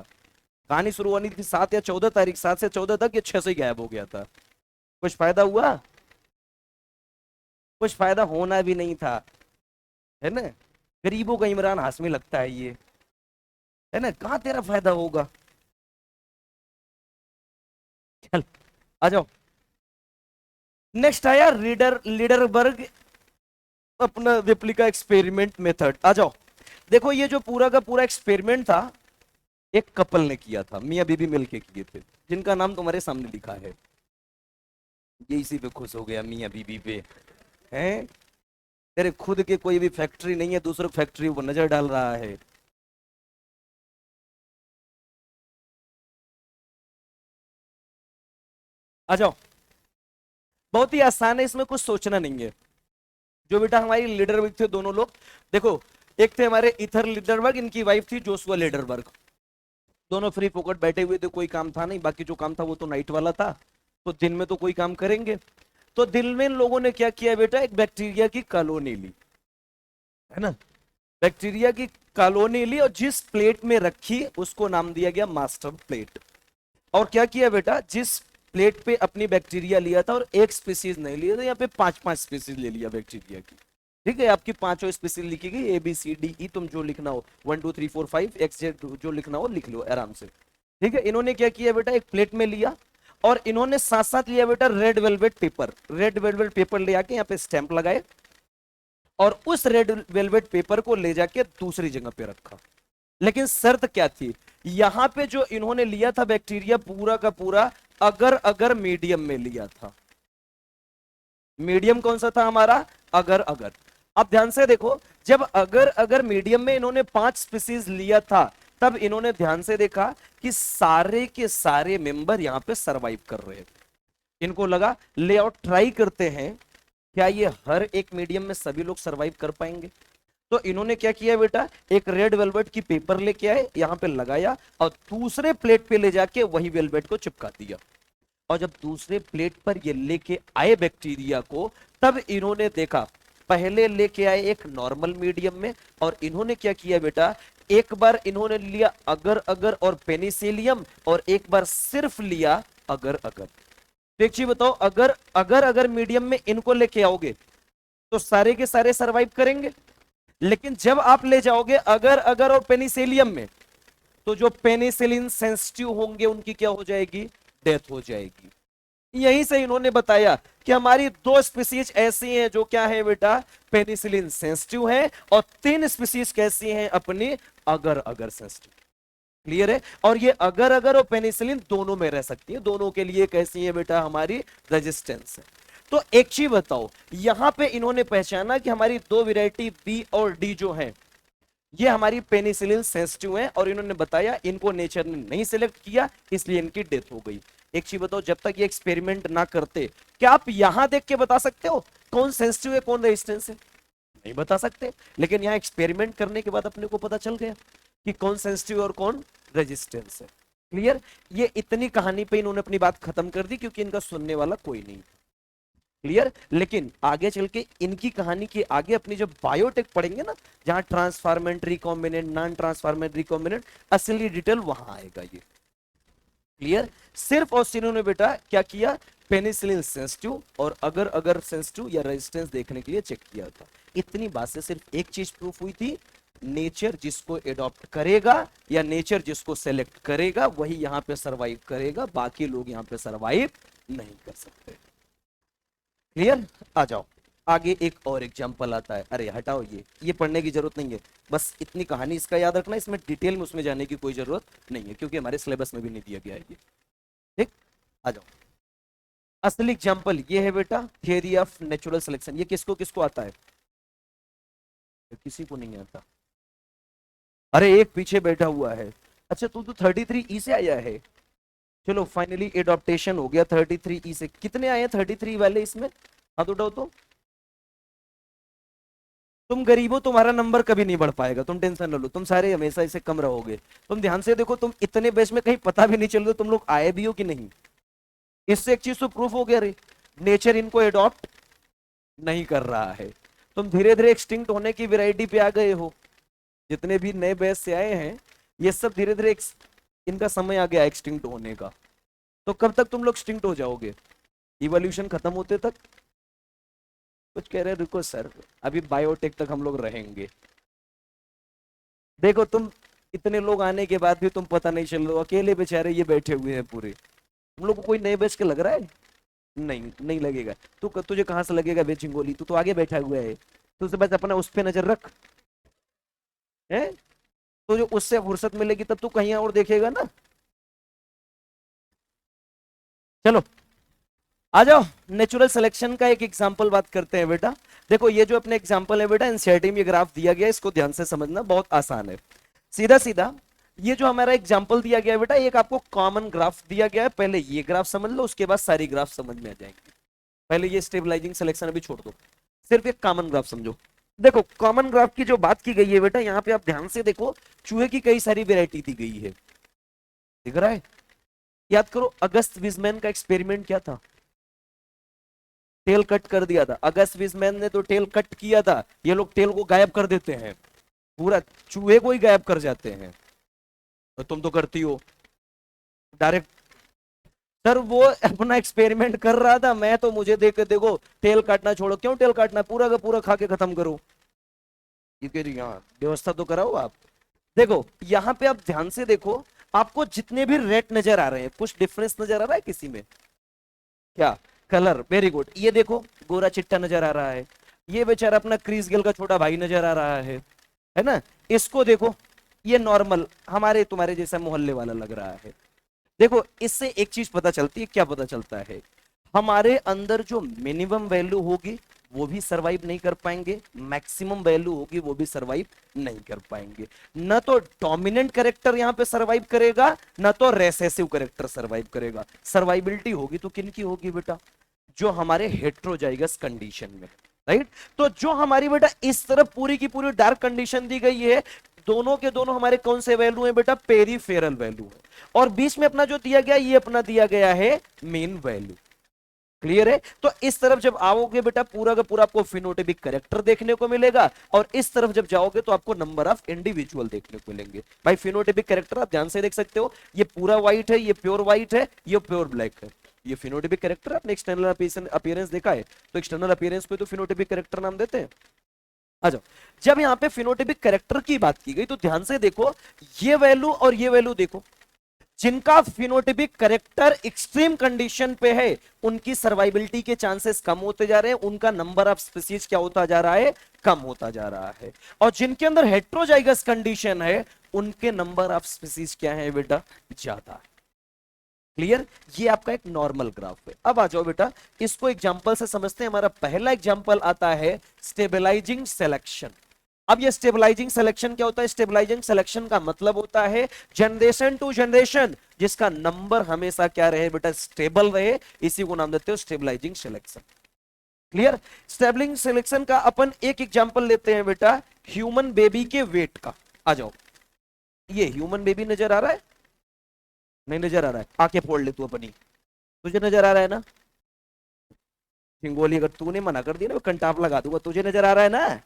कहानी शुरू होनी थी 7 या 14 तारीख, 7 से 14 तक, ये 6 से ही गायब हो गया था। कुछ फायदा हुआ? कुछ फायदा होना भी नहीं था, है ना? गरीबों का इमरान हाशमी लगता है ये, है ना? कहाँ तेरा फायदा होगा? चल आ जाओ। नेक्स्ट आया रीडर लीडरबर्ग अपना रेप्लिका एक्सपेरिमेंट मेथड। आ जाओ, देखो ये जो पूरा का पूरा एक्सपेरिमेंट था एक कपल ने किया था, मियां बीबी मिलके किए थे, जिनका नाम तुम्हारे सामने लिखा है। ये इसी पे खुश हो गया, मियां बीबी पे। हैं? तेरे खुद के कोई भी फैक्ट्री नहीं है, दूसरों फैक्ट्री वो नजर डाल रहा है। आ जाओ, बहुत ही आसान है, इसमें कुछ सोचना नहीं है। जो बेटा हमारी लीडरबर्ग थे दोनों लोग, देखो एक थे हमारे इथर लीडरबर्ग, इनकी वाइफ थी जोशुआ लीडरबर्ग। दोनों फ्री फोकट बैठे हुए थे, कोई काम था नहीं, बाकी जो काम था वो तो नाइट वाला था, तो दिन में तो कोई काम करेंगे। तो दिन में इन लोगों ने क्या किया बेटा, एक बैक्टीरिया की कॉलोनी ली, है ना? बैक्टीरिया की कॉलोनी ली और जिस प्लेट में रखी उसको नाम दिया गया मास्टर प्लेट। और क्या किया बेटा, जिस प्लेट पे अपनी बैक्टीरिया लिया था, और एक स्पीसीज नहीं लिया था, यहाँ पे 5-5 स्पीसीज ले लिया बैक्टीरिया की। ठीक है, आपकी 5 स्पीसीज लिखी गई, ABCDE, तुम जो लिखना हो 1 2 3 4 5 XZ जो लिखना हो लिख लो आराम से। ठीक है, इन्होंने क्या किया बेटा, एक प्लेट में लिया और इन्होंने साथ साथ लिया बेटा red velvet paper. Red velvet paper ले आके यहाँ पे स्टैंप लगाए और उस रेड वेलवेट पेपर को ले जाके दूसरी जगह पे रखा। लेकिन शर्त क्या थी, यहां पे जो इन्होंने लिया था बैक्टीरिया पूरा का पूरा अगर अगर मीडियम में लिया था। मीडियम कौन सा था हमारा? अगर अगर। अब ध्यान से देखो, जब अगर अगर मीडियम में इन्होंने 5 स्पीसीज लिया था, तब इन्होंने ध्यान से देखा कि सारे के सारे मेंबर यहां पे सरवाइव कर रहे थे। इनको लगा ले आउट ट्राई करते हैं, क्या ये हर एक मीडियम में सभी लोग सरवाइव कर पाएंगे? तो इन्होंने क्या किया बेटा, एक रेड वेलवेट की पेपर लेके आए, यहां पे लगाया और दूसरे प्लेट पे ले जाके वही वेलवेट को चिपका दिया। और जब दूसरे प्लेट पर ये लेके आए बैक्टीरिया को, तब इन्होंने देखा, पहले लेके आए एक नॉर्मल मीडियम में और इन्होंने क्या किया बेटा, एक बार इन्होंने लिया अगर अगर और पेनिसिलियम और एक बार सिर्फ लिया अगर अगर। तो एक चीज बताओ, अगर अगर अगर मीडियम में इनको लेके आओगे तो सारे के सारे सरवाइव करेंगे, लेकिन जब आप ले जाओगे अगर अगर और पेनिसिलियम में, तो जो पेनिसिलिन सेंसिटिव होंगे उनकी क्या हो जाएगी, डेथ हो जाएगी। यहीं से इन्होंने बताया कि हमारी 2 स्पीसीज ऐसी हैं जो क्या है बेटा, पेनिसिलिन सेंसिटिव है, और 3 स्पीसीज कैसी हैं अपनी, अगर अगर सेंसिटिव। क्लियर है? और ये अगर अगर और पेनिसिलिन दोनों में रह सकती है, दोनों के लिए कैसी है बेटा, हमारी रेजिस्टेंस है। तो एक चीज बताओ, यहां पे इन्होंने पहचाना कि हमारी दो वैरायटी बी और डी जो है ये हमारी पेनिसिलिन सेंसिटिव है, और इन्होंने बताया इनको नेचर ने नहीं सिलेक्ट किया इसलिए इनकी डेथ हो गई। एक चीज बताओ, जब तक ये एक्सपेरिमेंट ना करते, क्या आप यहां देख के बता सकते हो कौन सेंसिटिव है कौन रेजिस्टेंस है? नहीं बता सकते। लेकिन यहाँ एक्सपेरिमेंट करने के बाद अपने को पता चल गया कि कौन सेंसिटिव और कौन रेजिस्टेंस है। क्लियर? ये इतनी कहानी पे इन्होंने अपनी बात खत्म कर दी क्योंकि इनका सुनने वाला कोई नहीं। क्लियर? लेकिन आगे चल के इनकी कहानी के आगे अपनी जब बायोटेक पढ़ेंगे ना, जहां transformant recombinant non transformant recombinant असली डिटेल वहां आएगा ये। क्लियर? सिर्फ और सिर्फ ने बेटा क्या किया, पेनिसिलिन सेंसिटिव और अगर अगर सेंसिटिव या रेजिस्टेंस देखने के लिए चेक किया था। इतनी बात से सिर्फ एक चीज प्रूफ हुई थी, नेचर जिसको एडॉप्ट करेगा या नेचर जिसको सेलेक्ट करेगा वही यहां पे सरवाइव करेगा, बाकी लोग यहां पे सरवाइव नहीं कर सकते। क्लियर? आ जाओ आगे, एक और एग्जांपल आता है। अरे हटाओ, ये पढ़ने की जरूरत नहीं है, बस इतनी कहानी इसका याद रखना, इसमें डिटेल में उसमें जाने की कोई जरूरत नहीं है क्योंकि हमारे सिलेबस में भी नहीं दिया गया है ये। ठीक, आ जाओ। असली एग्जांपल ये है बेटा, थियरी ऑफ नेचुरल सिलेक्शन। ये किसको किसको आता है? किसी को नहीं आता। अरे एक पीछे बैठा हुआ है। अच्छा तू तो 33E से आया है। चलो फाइनली एडॉप्टेशन हो गया 33E से। कितने आए 33 वाले इसमें? हाथ उठाओ तो। तुम गरीब हो, तुम्हारा नंबर कभी नहीं बढ़ पाएगा, तुम टेंशन न लो, तुम सारे हमेशा इसे कम रहोगे। तुम ध्यान से देखो, तुम इतने बेच में कहीं पता भी नहीं चल रहा तुम लोग आए भी हो कि नहीं। इससे एक चीज तो प्रूफ हो गया रे, नेचर इनको एडॉप्ट नहीं कर रहा है। तुम धीरे धीरे एक्सटिंक्ट होने की वैरायटी पे आ गए हो। जितने भी नए बैच से आए हैं ये सब धीरे धीरे इनका समय आ गया एक्सटिंक्ट होने का। तो कब तक तुम लोग एक्सटिंक्ट हो जाओगे? इवोल्यूशन खत्म होते तक? कुछ कह रहे रुको सर, अभी बायोटेक तक हम लोग रहेंगे। देखो तुम इतने लोग आने के बाद भी तुम पता नहीं चल रहा, अकेले बेचारे ये बैठे हुए हैं पूरे। तुम लोग को कोई नए बैच के लग रहा है? नहीं नहीं लगेगा। तुझे कहां से लगेगा बेचिंगोली, तू तो आगे बैठा हुआ है। तुझे बस अपना उस पे नजर रख है, तो जो उससे फुर्सत मिलेगी तब तू कहीं और देखेगा ना। चलो आ जाओ, नेचुरल सिलेक्शन का एक एग्जांपल बात करते हैं बेटा। देखो ये जो अपने एग्जांपल है बेटा, एनसीईआरटी में ये ग्राफ दिया गया है, इसको ध्यान से समझना, बहुत आसान है। सीधा सीधा ये जो हमारा एग्जांपल दिया गया है बेटा, एक आपको कॉमन ग्राफ दिया गया है। पहले ये ग्राफ समझ लो, उसके बाद सारी ग्राफ समझ में आ जाएंगे। पहले ये स्टेबलाइजिंग सिलेक्शन अभी छोड़ दो, सिर्फ एक कॉमन ग्राफ समझो। देखो कॉमन ग्राफ की जो बात की गई है बेटा, यहाँ पे आप ध्यान से देखो, चूहे की कई सारी वेरायटी दी गई है, दिख रहा है? याद करो अगस्त विजमैन का एक्सपेरिमेंट क्या था? टेल कट कर दिया था। अगस्त विजमैन ने तो टेल कट किया था, ये लोग टेल को गायब कर देते हैं, पूरा चूहे को ही गायब कर जाते हैं। तो तुम तो करती हो डायरेक्ट। सर वो अपना एक्सपेरिमेंट कर रहा था, मैं तो मुझे देख के देखो टेल काटना छोड़ो। क्यों टेल काटना? पूरा का पूरा खा के खत्म करो। यहाँ व्यवस्था तो कराओ आप। देखो यहाँ पे आप ध्यान से देखो, आपको जितने भी रेड नजर आ रहे हैं कुछ डिफरेंस नजर आ रहा है किसी में? क्या कलर? Very good. ये देखो गोरा चिट्टा नजर आ रहा है, ये बेचारा अपना क्रीज गेल का छोटा भाई नजर आ रहा है ना? इसको देखो, ये नॉर्मल हमारे तुम्हारे जैसा मोहल्ले वाला लग रहा है। देखो इससे एक चीज पता चलती है, क्या पता चलता है? हमारे अंदर जो मिनिमम वैल्यू होगी वो भी सरवाइव नहीं कर पाएंगे, मैक्सिमम वैल्यू होगी वो भी सरवाइव नहीं कर पाएंगे। न तो डोमिनेंट कैरेक्टर यहां पे सरवाइव करेगा, न तो रेसेसिव कैरेक्टर सरवाइव करेगा। सर्वाइबिलिटी होगी तो किनकी होगी बेटा? जो हमारे हेट्रोजाइगस कंडीशन में, राइट? तो जो हमारी बेटा इस तरफ पूरी की पूरी डार्क कंडीशन दी गई है, दोनों के दोनों हमारे कौन से वैल्यू है बेटा? पेरीफेरल वैल्यू है। और बीच में अपना जो दिया गया, ये अपना दिया गया है मेन वैल्यू। क्लियर है? तो इस तरफ जब आओगे बेटा, पूरा का पूरा आपको फिनोटाइपिक कैरेक्टर देखने को मिलेगा, और इस तरफ जब जाओगे तो आपको नंबर ऑफ इंडिविजुअल देखने को मिलेंगे। भाई फिनोटाइपिक कैरेक्टर आप ध्यान से देख सकते हो, ये पूरा व्हाइट है, ये प्योर व्हाइट है, ये प्योर ब्लैक है। ये फिनोटाइपिक कैरेक्टर। आपने एक्सटर्नल अपीयरेंस देखा है, तो एक्सटर्नल अपीयरेंस को तो फिनोटाइपिक कैरेक्टर नाम देते हैं। आ जाओ, जब यहाँ पे फिनोटाइपिक कैरेक्टर की बात की गई तो ध्यान से देखो, ये वैल्यू और ये वैल्यू देखो, जिनका फिनोटाइपिक कैरेक्टर एक्सट्रीम कंडीशन पे है उनकी सर्वाइबिलिटी के चांसेस कम होते जा रहे हैं, उनका नंबर ऑफ स्पीसीज क्या होता जा रहा है? कम होता जा रहा है। और जिनके अंदर हेट्रोजाइगस कंडीशन है उनके नंबर ऑफ स्पीसीज क्या है बेटा? ज्यादा है। क्लियर, ये आपका एक नॉर्मल ग्राफ है। अब आ जाओ बेटा, इसको एग्जांपल से समझते हैं। हमारा पहला एग्जांपल आता है स्टेबलाइजिंग सिलेक्शन। अब ये स्टेबलाइजिंग सिलेक्शन क्या होता है? स्टेबलाइजिंग सिलेक्शन का मतलब होता है जनरेशन टू जनरेशन जिसका नंबर हमेशा क्या रहे बेटा? स्टेबल रहे, इसी को नाम देते हो stabilising selection. Clear. Stabling selection का अपन एक एग्जांपल लेते हैं बेटा, ह्यूमन बेबी के वेट का। आ जाओ, ये ह्यूमन बेबी नजर आ रहा है? नहीं नजर आ रहा है? आके फोड़ ले तू अपनी, तुझे नजर आ रहा है ना? झिंगोली, अगर तूने मना कर दिया ना, कंटाप लगा दूंगा। तुझे नजर आ रहा है ना?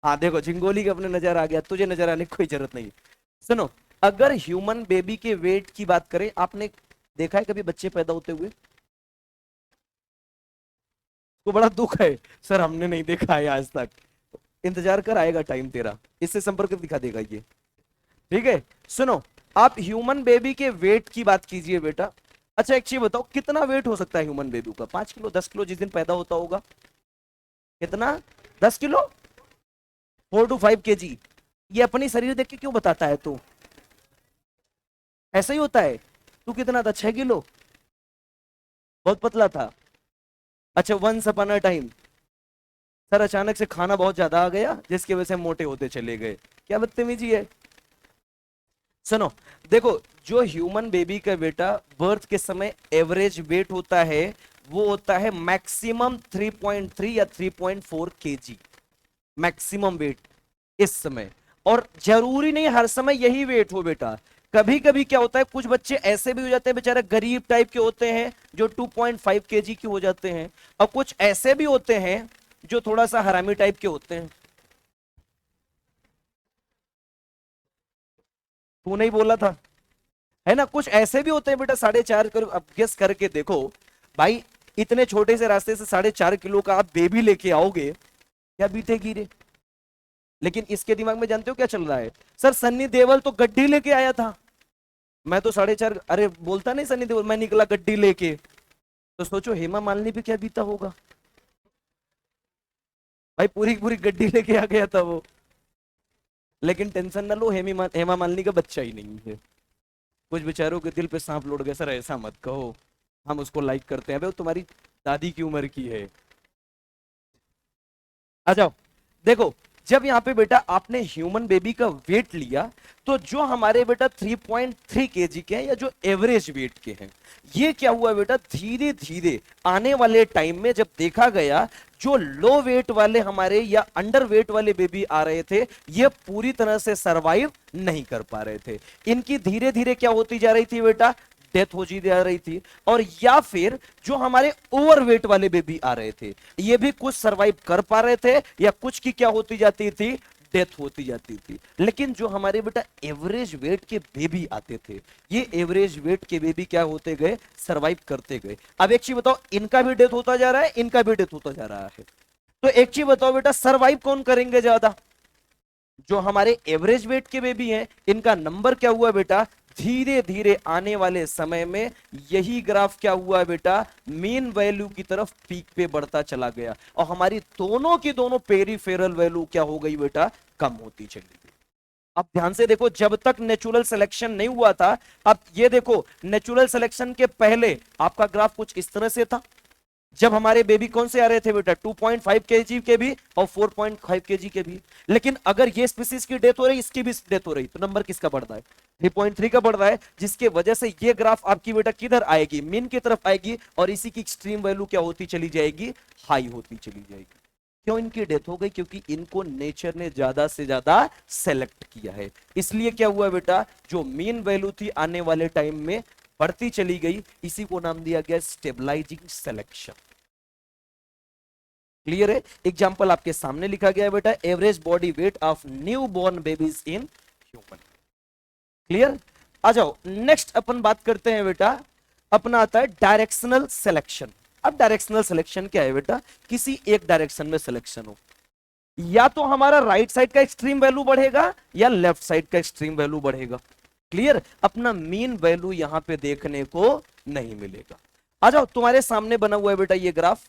हाँ देखो, झिंगोली के अपने नजर आ गया, तुझे नजर आने की कोई जरूरत नहीं। सुनो, अगर ह्यूमन बेबी के वेट की बात करें, आपने देखा है कभी बच्चे पैदा होते हुए? तो बड़ा दुख है, सर हमने नहीं देखा है आज तक। इंतजार कर, आएगा टाइम तेरा, इससे संपर्क दिखा देगा ये। ठीक है, सुनो, आप ह्यूमन बेबी के वेट की बात कीजिए बेटा। अच्छा एक चीज बताओ, कितना वेट हो सकता है ह्यूमन बेबी का? 5 किलो, 10 किलो, जिस दिन पैदा होता होगा? कितना? 10 किलो, 4 to 5 kg। ये अपनी शरीर देख के क्यों बताता है तू? ऐसा ही होता है। तू कितना था? 6 किलो? बहुत पतला था। अच्छा, once upon a time sir अचानक से खाना बहुत ज्यादा आ गया जिसकी वजह से हम मोटे होते चले गए। क्या बदतमीजी है। सुनो, देखो, जो ह्यूमन बेबी का बेटा बर्थ के समय एवरेज वेट होता है वो होता है मैक्सिमम 3.3 या 3.4 kg, मैक्सिमम वेट इस समय। और जरूरी नहीं हर समय यही वेट हो बेटा। कभी कभी क्या होता है, कुछ बच्चे ऐसे भी हो जाते हैं बेचारे गरीब टाइप के होते हैं जो 2.5 kg के हो जाते हैं, और कुछ ऐसे भी होते हैं जो थोड़ा सा हरामी टाइप के होते हैं। तू नहीं बोला था, है ना? कुछ ऐसे भी होते हैं बेटा 4.5 करो, अब गेस करके देखो भाई, इतने छोटे से रास्ते से 4.5 किलो का आप बेबी लेके आओगे, क्या बीतेगी रे? लेकिन इसके दिमाग में जानते हो क्या चल रहा है? सर सन्नी देओल तो गड्डी लेके आया था, मैं तो 4.5, अरे बोलता नहीं सन्नी देओल, मैं निकला गड्डी लेके। तो सोचो हेमा मालिनी पे क्या बीता होगा। भाई पूरी पूरी गड्डी लेके आ गया था वो। लेकिन टेंशन ना लो, हेमा मालिनी का बच्चा ही नहीं है। कुछ बेचारों के दिल पे सांप लौट गया। सर ऐसा मत कहो, हम उसको लाइक करते हैं। भाई वो तुम्हारी दादी की उम्र की है। आ जाओ, देखो, जब यहाँ पे बेटा आपने ह्यूमन बेबी का वेट लिया, तो जो हमारे बेटा 3.3 kg के हैं या जो एवरेज वेट के हैं, ये क्या हुआ बेटा, धीरे धीरे आने वाले टाइम में जब देखा गया, जो लो वेट वाले हमारे या अंडर वेट वाले बेबी आ रहे थे, ये पूरी तरह से सरवाइव नहीं कर पा रहे थे। इनकी धीरे धीरे क्या होती जा रही थी बेटा? डेथ हो जा रही थी। और या फिर जो हमारे ओवरवेट वाले बेबी आ रहे थे, ये भी कुछ सरवाइव कर पा रहे थे, या कुछ की क्या होती जाती थी? डेथ होती जाती थी। लेकिन जो हमारे बेटा एवरेज वेट के बेबी आते थे, ये एवरेज वेट के बेबी क्या होते गए? सरवाइव करते गए। अब एक चीज बताओ, इनका भी डेथ होता जा रहा है, इनका भी डेथ होता जा रहा है। तो एक चीज बताओ बेटा, सरवाइव कौन करेंगे ज्यादा? जो हमारे एवरेज वेट के बेबी हैं, इनका नंबर क्या हुआ बेटा? धीरे धीरे आने वाले समय में यही ग्राफ क्या हुआ बेटा? मीन वैल्यू की तरफ पीक पे बढ़ता चला गया, और हमारी दोनों की दोनों पेरीफेरल वैल्यू क्या हो गई बेटा? कम होती चली गई। अब ध्यान से देखो, जब तक नेचुरल सिलेक्शन नहीं हुआ था, अब ये देखो, नेचुरल सिलेक्शन के पहले आपका ग्राफ कुछ इस तरह से था। जब हमारे बेबी कौन से आ रहे थे बेटा? 2.5 kg के भी और 4.5 kg के भी। लेकिन अगर ये स्पीसीज की डेथ हो रही, इसकी भी डेथ हो रही, तो नंबर किसका बढ़ रहा है? 3.3 का बढ़ रहा है, जिसके वजह से ये ग्राफ आपकी बेटा किधर आएगी? मीन की तरफ आएगी, और इसी की एक्सट्रीम वैल्यू क्या होती चली जाएगी? हाई होती चली जाएगी। क्यों इनकी डेथ हो गई? क्योंकि इनको नेचर ने ज्यादा से ज्यादा सेलेक्ट किया है। इसलिए क्या हुआ बेटा, जो मीन वैल्यू थी आने वाले टाइम में बढ़ती चली गई। इसी को नाम दिया गया स्टेबलाइजिंग सिलेक्शन। क्लियर है? एग्जांपल आपके सामने लिखा गया है बेटा, average body weight of new born babies in human. Clear? आ जाओ, नेक्स्ट अपन बात करते हैं बेटा, अपना आता है डायरेक्शनल सिलेक्शन। अब डायरेक्शनल सिलेक्शन क्या है बेटा? किसी एक डायरेक्शन में सिलेक्शन हो, या तो हमारा राइट साइड का एक्सट्रीम वैल्यू बढ़ेगा या लेफ्ट साइड का एक्सट्रीम वैल्यू बढ़ेगा। क्लियर? अपना मीन वैल्यू यहां पे देखने को नहीं मिलेगा। आ जाओ, तुम्हारे सामने बना हुआ है बेटा ये ग्राफ,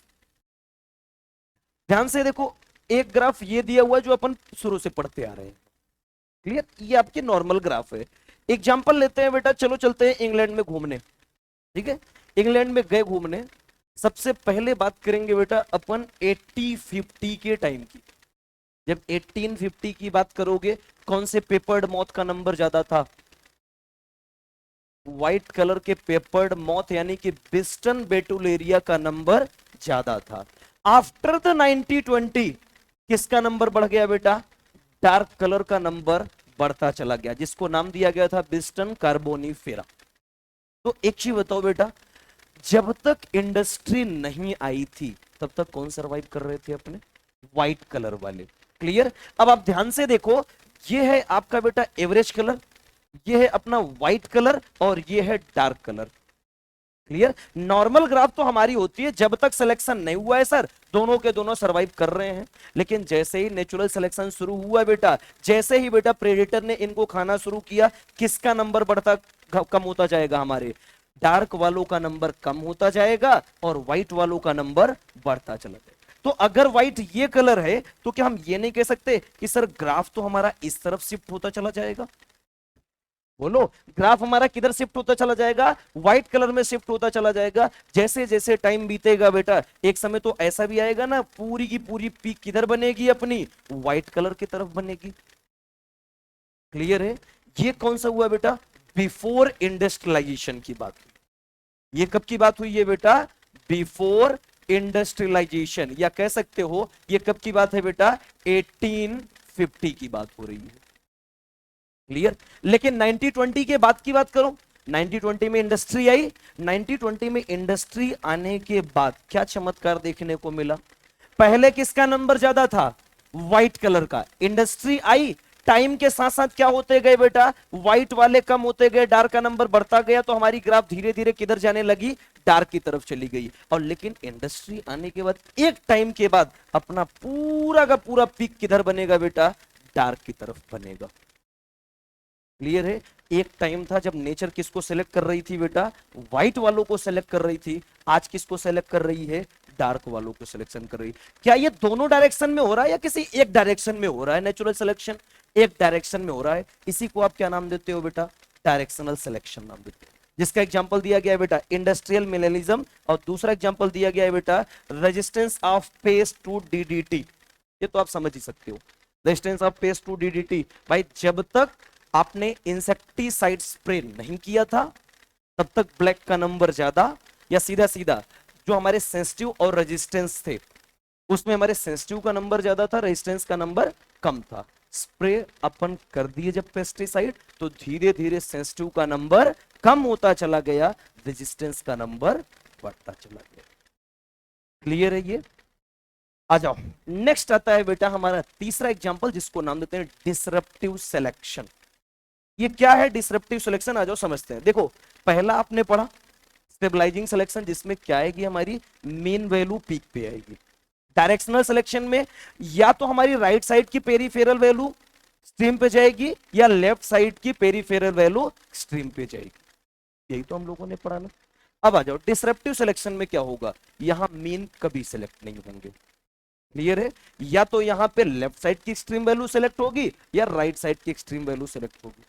ध्यान से देखो। एक ग्राफ ये दिया हुआ है जो अपन शुरू से पढ़ते आ रहे हैं। क्लियर? ये आपके नॉर्मल ग्राफ है। एग्जांपल लेते हैं बेटा, चलो चलते हैं इंग्लैंड में घूमने। ठीक है, इंग्लैंड में गए घूमने। सबसे पहले बात करेंगे बेटा अपन 1850 के टाइम की। जब 1850 की बात करोगे, कौन से पेपर्ड मौत का नंबर ज्यादा था? व्हाइट कलर के पेपर्ड मौत यानी कि बिस्टन बेटुलेरिया का नंबर ज्यादा था। आफ्टर द 1920 किसका नंबर बढ़ गया बेटा? डार्क कलर का नंबर बढ़ता चला गया, जिसको नाम दिया गया था बिस्टन कार्बोनिफेरा। तो एक चीज बताओ बेटा, जब तक इंडस्ट्री नहीं आई थी तब तक कौन सरवाइव कर रहे थे? अपने व्हाइट कलर वाले। क्लियर? अब आप ध्यान से देखो, ये है आपका बेटा एवरेज कलर, ये है अपना व्हाइट कलर, और ये है dark colour. Clear? Normal graph तो हमारी होती है जब तक सिलेक्शन नहीं हुआ है सर, दोनों के दोनों सरवाइव कर रहे हैं। लेकिन जैसे ही नेचुरल सिलेक्शन शुरू हुआ बेटा, जैसे ही बेटा प्रेडेटर ने इनको खाना शुरू किया, किसका नंबर बढ़ता कम होता जाएगा? हमारे डार्क वालों का नंबर कम होता जाएगा और व्हाइट वालों का नंबर बढ़ता चला जाएगा। तो अगर व्हाइट ये कलर है तो क्या हम ये नहीं कह सकते कि सर ग्राफ तो हमारा इस तरफ शिफ्ट होता चला जाएगा? बोलो, ग्राफ हमारा किधर शिफ्ट होता चला जाएगा? व्हाइट कलर में शिफ्ट होता चला जाएगा। जैसे जैसे टाइम बीतेगा बेटा, एक समय तो ऐसा भी आएगा ना, पूरी की पूरी पीक किधर बनेगी? अपनी व्हाइट कलर की तरफ बनेगी। क्लियर है? ये कौन सा हुआ बेटा? बिफोर इंडस्ट्रियलाइजेशन की बात हुई। ये कब की बात हुई है बेटा? बिफोर इंडस्ट्रियलाइजेशन, या कह सकते हो ये कब की बात है बेटा? 1850 की बात हो रही है। क्लियर? लेकिन 1920 के बाद की बात करो, 1920 में इंडस्ट्री आई। 1920 में इंडस्ट्री आने के बाद क्या चमत्कार देखने को मिला? पहले किसका नंबर ज्यादा था? व्हाइट कलर का। इंडस्ट्री आई, टाइम के साथ साथ क्या होते गए बेटा? व्हाइट वाले कम होते गए, डार्क का नंबर बढ़ता गया, तो हमारी ग्राफ धीरे धीरे किधर जाने लगी? डार्क की तरफ चली गई। और लेकिन इंडस्ट्री आने के बाद एक टाइम के बाद अपना पूरा का पूरा पीक किधर बनेगा बेटा? डार्क की तरफ बनेगा। क्लियर है? एक टाइम था जब नेचर किसको सेलेक्ट कर रही थी बेटा? व्हाइट वालों को सेलेक्ट कर रही थी। आज किसको सेलेक्ट कर रही है? डार्क वालों को सिलेक्शन कर रही। क्या ये दोनों डायरेक्शन में हो रहा है या किसी एक डायरेक्शन में हो रहा है? नेचुरल सिलेक्शन एक डायरेक्शन में हो रहा है। इसी को आप क्या नाम देते हो बेटा? डायरेक्शनल सिलेक्शन नाम देते हो। जिसका एग्जांपल दिया गया है बेटा इंडस्ट्रियल मिलेनिज्म, और दूसरा एग्जांपल दिया गया है बेटा resistance of pest to DDT. ये तो आप समझ ही सकते हो, resistance of pest to DDT. भाई जब तक आपने इंसेक्टिसाइड स्प्रे नहीं किया था तब तक ब्लैक का नंबर ज्यादा, या सीधा सीधा जो हमारे सेंसिटिव और रेजिस्टेंस थे उसमें हमारे सेंसिटिव का नंबर ज्यादा था, रेजिस्टेंस का नंबर कम था। स्प्रे अपन कर दिए जब पेस्टिसाइड, तो धीरे धीरे सेंसिटिव का नंबर कम होता चला गया, रेजिस्टेंस का नंबर बढ़ता चला गया। क्लियर है ये? आ जाओ, नेक्स्ट आता है बेटा हमारा तीसरा एग्जांपल, जिसको नाम देते हैं डिसरप्टिव सिलेक्शन। ये क्या है डिसरप्टिव सिलेक्शन? आ जाओ समझते हैं। देखो, पहला आपने पढ़ा स्टेबलाइजिंग सिलेक्शन, जिसमें क्या आएगी? हमारी मेन वैल्यू पीक पे आएगी। डायरेक्शनल सिलेक्शन में या तो हमारी राइट साइड की पेरीफेरल वैल्यू स्ट्रीम पे जाएगी, या लेफ्ट साइड की पेरीफेरल वैल्यू स्ट्रीम पे जाएगी। यही तो हम लोगों ने पढ़ा ना। अब आ जाओ डिसरप्टिव सिलेक्शन में क्या होगा? यहां मीन कभी सिलेक्ट नहीं होंगे। क्लियर है? या तो यहां पे लेफ्ट साइड की एक्सट्रीम वैल्यू सिलेक्ट होगी या राइट साइड की एक्सट्रीम वैल्यू सिलेक्ट होगी।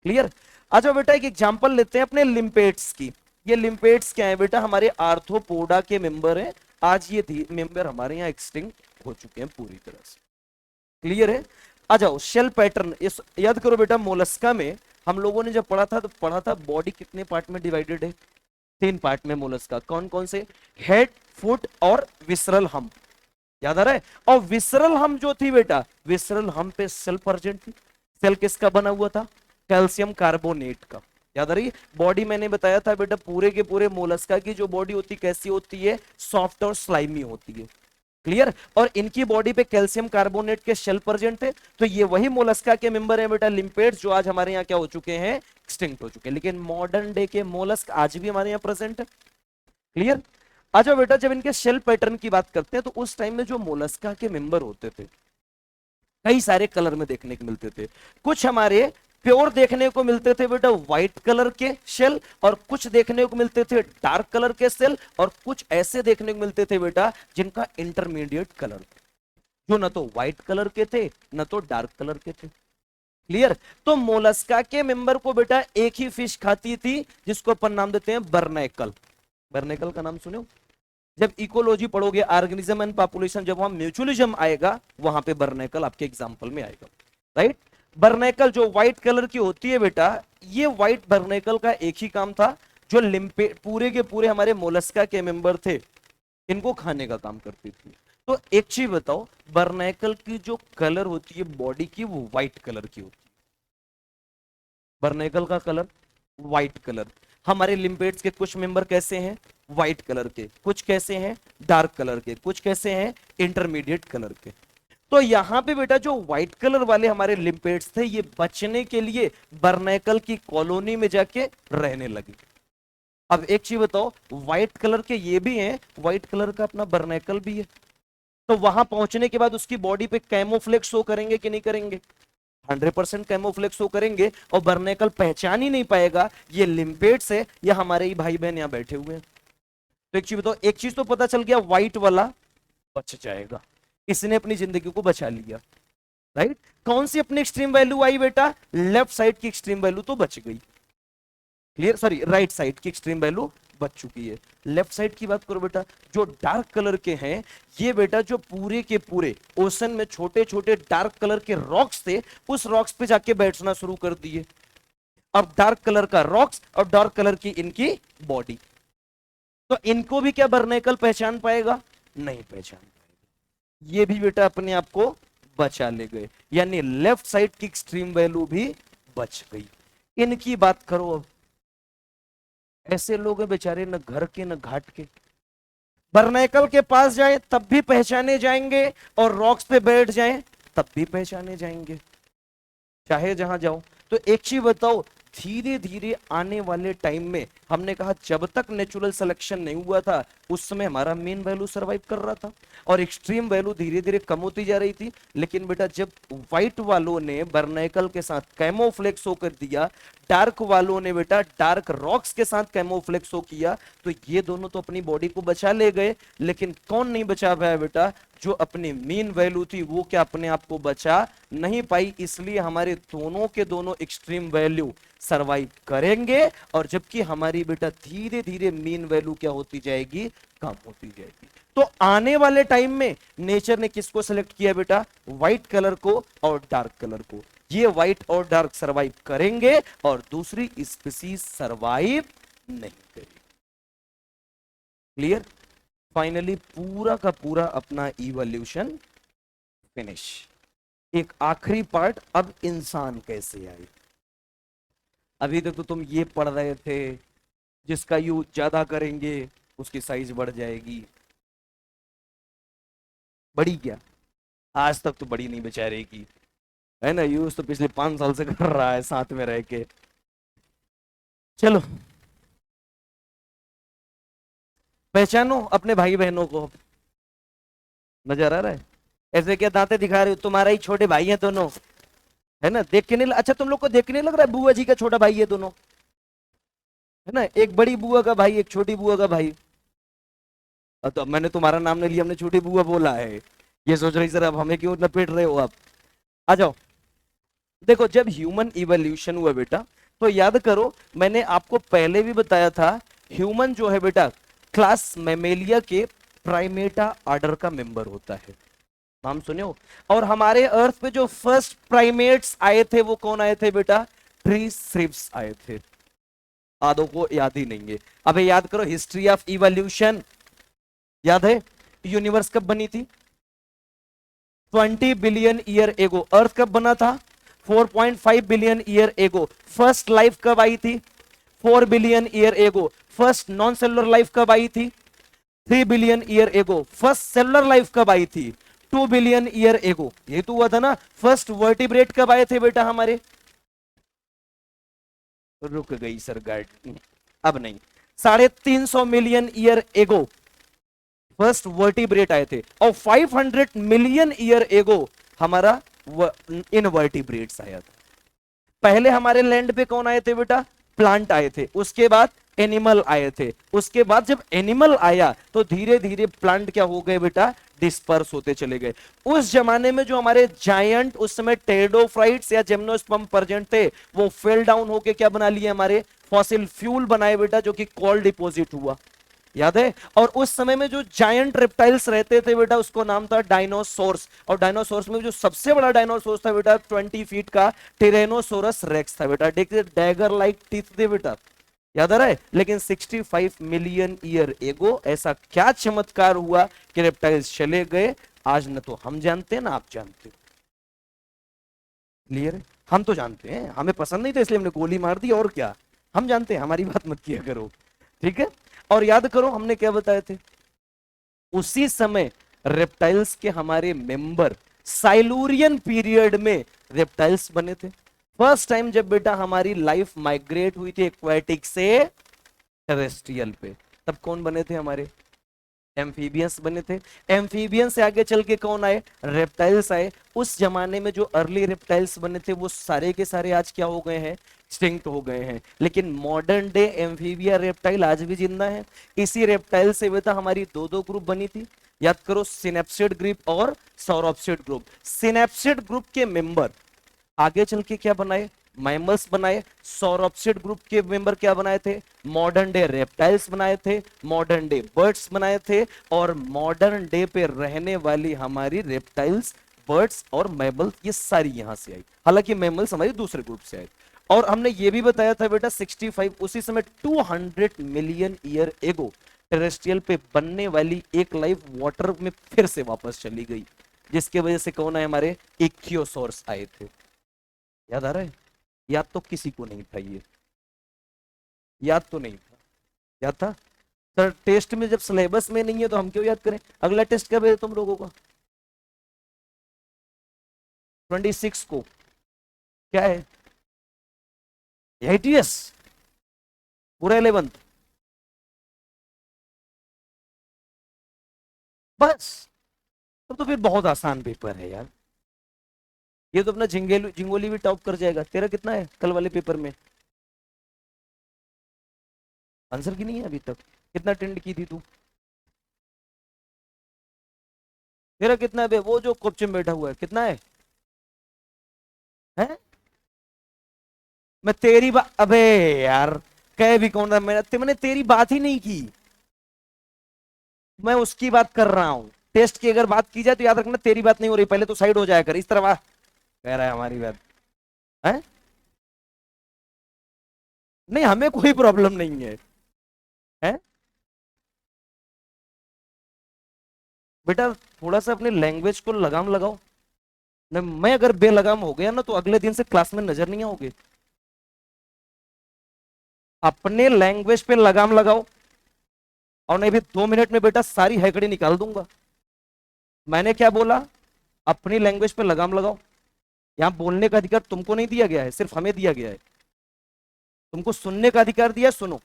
क्लियर? अच्छा बेटा एक एग्जांपल लेते हैं अपने लिम्पेट्स की। ये लिम्पेट्स क्या है बेटा? हमारे आर्थ्रोपोडा के मेंबर हैं। आज ये मेंबर हमारे यहाँ एक्सटिंक्ट हो चुके हैं पूरी तरह से। क्लियर है? आ जाओ शेल पैटर्न, याद करो बेटा मोलस्का में हम लोगों ने जब पढ़ा था तो पढ़ा था बॉडी कितने पार्ट में डिवाइडेड है? 3 पार्ट में मोलस्का। कौन कौन से? हेड, फुट और विसरल हम्प। याद आ रहा है? और विसरल हम्प जो थी बेटा, विसरल हम्प पे सेल प्रेजेंट थी। सेल किसका बना हुआ था? कैल्शियम कार्बोनेट का। याद आ रही है? बॉडी मैंने बताया था बेटा पूरे के पूरे मोलस्का की जो बॉडी होती कैसी होती है? सॉफ्ट और स्लाइमी होती है। क्लियर? और इनकी बॉडी पे कैल्शियम कार्बोनेट के शेल प्रेजेंट थे। तो ये वही मोलस्का के मेंबर हैं बेटा लिम्पेट्स, जो आज हमारे यहाँ क्या हो चुके हैं? एक्सटिंक्ट हो चुके हैं। लेकिन मॉडर्न डे के मोलस्क आज भी हमारे यहाँ प्रेजेंट है। क्लियर? अच्छा बेटा जब इनके शेल पैटर्न की बात करते हैं तो उस टाइम में जो मोलस्का के मेंबर होते थे कई सारे कलर में देखने को मिलते थे। कुछ हमारे प्योर देखने को मिलते थे बेटा व्हाइट कलर के शेल, और कुछ देखने को मिलते थे डार्क कलर के शेल, और कुछ ऐसे देखने को मिलते थे बेटा जिनका इंटरमीडिएट कलर, जो न तो व्हाइट कलर के थे न तो डार्क कलर के थे। क्लियर। तो मोलस्का के मेंबर को बेटा एक ही फिश खाती थी जिसको अपन नाम देते हैं बर्नैकल। बर्नैकल का नाम सुनो, जब इकोलॉजी पढ़ोगे ऑर्गेनिज्म एंड पॉपुलेशन, जब वहां म्यूचुअलिज्म आएगा वहां पे बर्नैकल आपके एग्जांपल में आएगा, राइट। बर्नैकल जो व्हाइट कलर की होती है बेटा, ये व्हाइट बर्नैकल का एक ही काम था, जो लिम्पे पूरे के पूरे हमारे मोलस्का के मेंबर थे इनको खाने का काम करती थी। तो एक चीज बताओ, बर्नैकल की जो कलर होती है बॉडी की वो व्हाइट कलर की होती है, बर्नैकल का कलर व्हाइट कलर। हमारे लिम्पेट्स के कुछ मेंबर कैसे हैं, व्हाइट कलर के, कुछ कैसे हैं डार्क कलर के, कुछ कैसे हैं इंटरमीडिएट कलर के। तो यहां पे बेटा जो व्हाइट कलर वाले हमारे लिम्पेट्स थे ये बचने के लिए बर्नैकल की कॉलोनी में जाके रहने लगे। अब एक चीज बताओ, व्हाइट कलर के ये भी हैं, व्हाइट कलर का अपना बर्नैकल भी है, तो वहां पहुंचने के बाद उसकी बॉडी पे कैमोफ्लेक्स शो करेंगे कि नहीं करेंगे, 100% कैमोफ्लेक्स शो करेंगे, और बर्नैकल पहचान ही नहीं पाएगा ये लिम्पेट्स है या हमारे ही भाई बहन यहाँ बैठे हुए हैं। तो एक चीज बताओ, एक चीज तो पता चल गया, व्हाइट वाला बच जाएगा, इसने अपनी जिंदगी को बचा लिया, राइट। कौन सी अपनी एक्सट्रीम वैल्यू आई बेटा, लेफ्ट साइड की एक्सट्रीम वैल्यू तो बच गई, क्लियर, सॉरी राइट साइड की एक्सट्रीम वैल्यू बच चुकी है। लेफ्ट साइड की बात करो बेटा, जो डार्क कलर के हैं ये बेटा जो पूरे के पूरे ओशन में छोटे छोटे डार्क कलर के रॉक्स थे, उस रॉक्स पे जाके बैठना शुरू कर दिए। अब डार्क कलर का रॉक्स और डार्क कलर की इनकी बॉडी, तो इनको भी क्या बर्नैकल पहचान पाएगा, नहीं पहचान पाएगा, ये भी बेटा अपने आप को बचा ले गए, यानी लेफ्ट साइड की एक्सट्रीम वैल्यू भी बच गई। इनकी बात करो, अब ऐसे लोग हैं बेचारे न घर के न घाट के, बर्नैकल के पास जाए तब भी पहचाने जाएंगे और रॉक्स पे बैठ जाएं तब भी पहचाने जाएंगे, चाहे जहां जाओ। तो एक चीज बताओ, धीरे धीरे आने वाले टाइम में, हमने कहा जब तक नेचुरल सिलेक्शन नहीं हुआ था उस समय हमारा मेन वैल्यू सरवाइव कर रहा था और एक्सट्रीम वैल्यू धीरे धीरे कम होती जा रही थी। लेकिन बेटा जब व्हाइट वालों ने बर्नैकल के साथ कैमोफ्लेक्स शो कर दिया, डार्क वालों ने बेटा डार्क रॉक्स के साथ कैमोफ्लेक्स शो किया, तो ये दोनों तो अपनी बॉडी को बचा ले गए, लेकिन कौन नहीं बचा पाया बेटा, जो अपनी मीन वैल्यू थी वो क्या अपने आप को बचा नहीं पाई। इसलिए हमारे दोनों के दोनों एक्सट्रीम वैल्यू सरवाइव करेंगे, और जबकि हमारी बेटा धीरे धीरे मीन वैल्यू क्या होती जाएगी, कम होती जाएगी। तो आने वाले टाइम में नेचर ने किसको सेलेक्ट किया बेटा, व्हाइट कलर को और डार्क कलर को। ये व्हाइट और डार्क सरवाइव करेंगे और दूसरी स्पीसीज सरवाइव नहीं करेगी। क्लियर। फाइनली पूरा का पूरा अपना इवोल्यूशन फिनिश। एक आखिरी पार्ट, अब इंसान कैसे आए। अभी तक तो तुम ये पढ़ रहे थे, जिसका यूज ज्यादा करेंगे उसकी साइज बढ़ जाएगी, बड़ी क्या, आज तक तो बड़ी नहीं बेचारे की, है ना, यूज तो पिछले 5 साल से कर रहा है साथ में रह के। चलो पहचानो अपने भाई बहनों को, नजर आ रहा है, ऐसे क्या दांते दिखा रहे हो, तुम्हारा ही छोटे भाई हैं दोनों, है ना, देख के नहीं, अच्छा तुम लोग को देख के नहीं लग रहा है बुआ जी का छोटा भाई है दोनों, है ना, एक बड़ी बुआ का भाई एक छोटी बुआ का भाई। तो मैंने तुम्हारा नाम नहीं लिया, हमने छोटी बुआ बोला है, ये सोच रही सर अब हमें क्यों लपेट रहे हो आप। आ जाओ, देखो जब ह्यूमन इवोल्यूशन हुआ बेटा, तो याद करो मैंने आपको पहले भी बताया था, ह्यूमन जो है बेटा क्लास मैमेलिया के प्राइमेटा ऑर्डर का मेंबर होता है, नाम सुने हो। और हमारे अर्थ पे जो फर्स्ट प्राइमेट्स आए थे वो कौन आए थे बेटा, ट्री श्रिप्स आए थे। आधों को याद ही नहीं है, अबे याद करो हिस्ट्री ऑफ इवोल्यूशन, याद है यूनिवर्स कब बनी थी, 20 बिलियन ईयर एगो। अर्थ कब बना था, 4.5 billion year ago. First life कब आई थी, 4 billion year ago. First non cellular life कब आई थी, 3 billion year ago. First cellular life कब आई थी, 2 बिलियन ईयर एगो। ये तो हुआ था ना। फर्स्ट वर्टिब्रेट कब आए थे बेटा हमारे, रुक गई सर गाइड, अब नहीं, 350 million year ago first vertebrate आए थे, और 500 मिलियन ईयर एगो हमारा इनवर्टिब्रेट्स आया था। पहले हमारे लैंड पे कौन आए थे बेटा, प्लांट आए थे, उसके बाद एनिमल आए थे, उसके बाद जब एनिमल आया तो धीरे धीरे प्लांट क्या हो गए बेटा, डिस्पर्स होते चले गए। उस जमाने में जो हमारे जायंट उस समय टेरिडोफाइट्स या जिम्नोस्पर्म प्रेजेंट थे, वो फेल डाउन होके क्या बना लिए, हमारे फॉसिल फ्यूल बनाए बेटा, जो कि कॉल डिपोजिट हुआ, याद है। और उस समय में जो जायंट रेप्टाइल्स रहते थे बेटा, उसको नाम था डायनासोर्स। और डायनासोर्स में जो सबसे बड़ा डायनासोर्स था बेटा 20 फीट का, टिरेनोसोरस रेक्स था बेटा। देखिए डैगर लाइक टीथ थे बेटा, याद आ रहा है। लेकिन 65 मिलियन ईयर एगो ऐसा क्या चमत्कार हुआ कि रेप्टाइल्स चले गए। आज न तो हम जानते हैं ना आप जानते हो, क्लियर है। हम तो जानते हैं, हमें पसंद नहीं था इसलिए हमने गोली मार दी, और क्या, हम जानते हैं, हमारी बात मत किया करो, ठीक है। और याद करो हमने क्या बताए थे, उसी समय रेप्टाइल्स के हमारे मेंबर साइलूरियन पीरियड में रेप्टाइल्स बने थे। फर्स्ट टाइम जब बेटा हमारी लाइफ माइग्रेट हुई थी एक्वाटिक से टेरेस्ट्रियल पे, तब कौन बने थे हमारे, एम्फीबियंस बने थे। एम्फीबियंस से आगे चल के कौन आए, रेप्टाइल्स आए। उस जमाने में जो अर्ली रेप्टाइल्स बने थे वो सारे के सारे आज क्या हो गए हैं, एक्सटिंक्ट हो गए हैं। लेकिन मॉडर्न डे एम्फीबिया रेप्टाइल आज भी जिंदा है। इसी रेप्टाइल से बेटा हमारी दो दो ग्रुप बनी थी, याद करो, सिनेप्सिड ग्रुप और सौरोप्सिड ग्रुप। सिनेप्सिड ग्रुप के मेंबर आगे चल के क्या बनाए, मैमल्स बनाए। सौरोप्सिड ग्रुप के मेंबर क्या बनाए थे, मॉडर्न डे रेप्टाइल्स बनाए थे, मॉडर्न डे बर्ड्स बनाए थे। और मॉडर्न डे पे रहने वाली हमारी रेप्टाइल्स, बर्ड्स और मैमल्स, ये सारी यहां से आई। हालांकि मैमल्स हमारे दूसरे ग्रुप से आए। और हमने ये भी बताया था बेटा 65 उसी समय 200 मिलियन ईयर एगो टेरेस्ट्रियल पे बनने वाली एक लाइफ वाटर में फिर से वापस चली गई, जिसके वजह से कौन है, हमारे इक्योसॉर्स आए थे। याद आ रहा है, याद तो किसी को नहीं था, ये याद तो नहीं था, याद था सर। टेस्ट में जब सिलेबस में नहीं है तो हम क्यों याद करें। अगला टेस्ट कब है तुम लोगों का, 26 को, क्या है, एटीएस पूरा 11th, बस। तो फिर बहुत आसान पेपर है यार, ये तो अपना झिंगेलू झिंगोली भी टॉप कर जाएगा। तेरा कितना है कल वाले पेपर में, आंसर की नहीं है अभी तक, कितना अटेंड की थी तू, तेरा कितना है बे? वो जो कोपचे में बैठा हुआ है कितना है? मैं तेरी बात, अबे यार, कह भी कौन रहा, मैंने तेरी बात ही नहीं की, मैं उसकी बात कर रहा हूं। टेस्ट की अगर बात की जाए तो याद रखना तेरी बात नहीं हो रही, पहले तो साइड हो जाया कर, इस तरह कह रहा है हमारी बात है। नहीं हमें कोई प्रॉब्लम नहीं है बेटा, थोड़ा सा अपने लैंग्वेज को लगाम लगाओ। मैं अगर बेलगाम हो गया ना तो अगले दिन से क्लास में नजर नहीं आओगे। अपने लैंग्वेज पे लगाम लगाओ, और नहीं भी 2 मिनट में बेटा सारी हैकड़ी निकाल दूंगा। मैंने क्या बोला, अपनी लैंग्वेज पे लगाम लगाओ। यहां बोलने का अधिकार तुमको नहीं दिया गया है, सिर्फ हमें दिया गया है। तुमको सुनने का अधिकार दिया है, सुनो।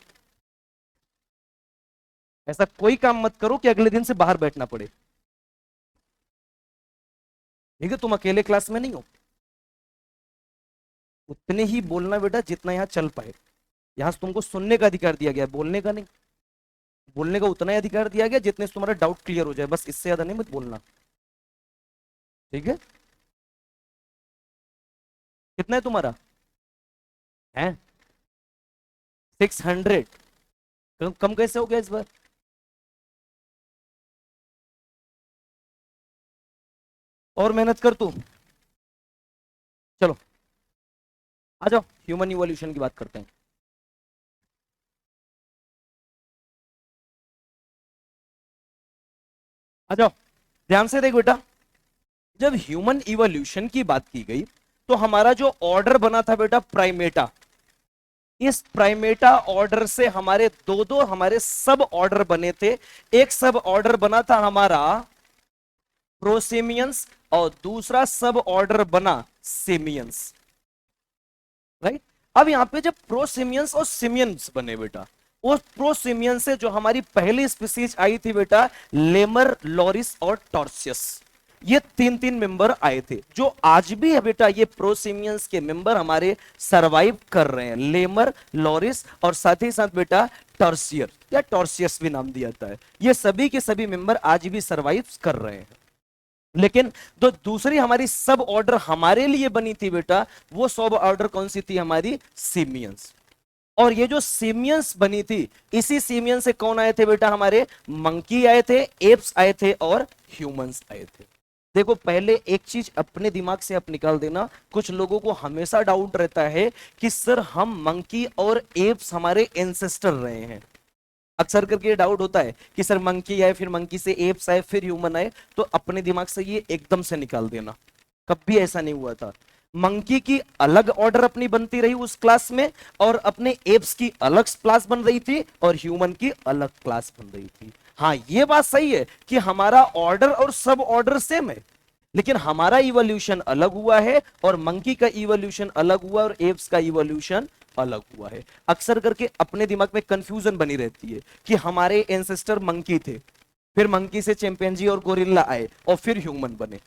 ऐसा कोई काम मत करो कि अगले दिन से बाहर बैठना पड़े, ठीक है। तुम अकेले क्लास में नहीं हो, उतने ही बोलना बेटा जितना यहाँ चल पाए। यहां से तुमको सुनने का अधिकार दिया गया है, बोलने का नहीं। बोलने का उतना ही अधिकार दिया गया जितने से तुम्हारा डाउट क्लियर हो जाए, बस इससे ज्यादा नहीं मत बोलना, ठीक है। कितना है तुम्हारा, है 600, कम कैसे हो गया इस बार। और मेहनत कर तू, चलो आ जाओ, ह्यूमन इवोल्यूशन की बात करते हैं। आ जाओ, ध्यान से देख बेटा, जब ह्यूमन इवोल्यूशन की बात की गई तो हमारा जो ऑर्डर बना था बेटा प्राइमेटा, इस प्राइमेटा ऑर्डर से हमारे दो दो हमारे सब ऑर्डर बने थे। एक सब ऑर्डर बना था हमारा प्रोसेमियंस, और दूसरा सब ऑर्डर बना सेमियंस, राइट। अब यहां पे जब प्रोसेमियंस और सिमियंस बने बेटा, उस प्रोसेमियंस से जो हमारी पहली स्पीसीज आई थी बेटा, लेमर, लॉरिस और टॉर्सियस, ये तीन तीन मेंबर आए थे, जो आज भी है बेटा, ये प्रोसेमियंस के मेंबर हमारे सरवाइव कर रहे हैं, लेमर, लॉरिस और साथ ही साथ बेटा टर्सियर या टॉर्सियस भी नाम दिया जाता है। ये सभी के सभी मेंबर आज भी सरवाइव कर रहे हैं। लेकिन जो दूसरी हमारी सब ऑर्डर हमारे लिए बनी थी बेटा, वो सब ऑर्डर कौन सी थी? हमारी सीमियंस। और ये जो सीमियंस बनी थी, इसी सीमियंस से कौन आए थे बेटा? हमारे मंकी आए थे, एप्स आए थे और ह्यूमंस आए थे। देखो पहले एक चीज अपने दिमाग से आप निकाल देना, कुछ लोगों को हमेशा डाउट रहता है कि सर हम मंकी और एप्स हमारे एंसेस्टर रहे हैं। अक्सर करके ये डाउट होता है कि सर मंकी आए, फिर मंकी से एप्स आए, फिर ह्यूमन आए। तो अपने दिमाग से ये एकदम से निकाल देना, कभी ऐसा नहीं हुआ था। मंकी की अलग ऑर्डर अपनी बनती रही उस क्लास में, और अपने एप्स की अलग क्लास बन रही थी, और ह्यूमन की अलग क्लास बन रही थी। हाँ ये बात सही है कि हमारा ऑर्डर और सब ऑर्डर सेम है, लेकिन हमारा इवोल्यूशन अलग हुआ है, और मंकी का इवोल्यूशन अलग हुआ, और एप्स का इवोल्यूशन अलग हुआ है। अक्सर करके अपने दिमाग में कंफ्यूजन बनी रहती है कि हमारे एंसेस्टर मंकी थे, फिर मंकी से चिंपैंजी और गोरिल्ला आए, और फिर ह्यूमन बने।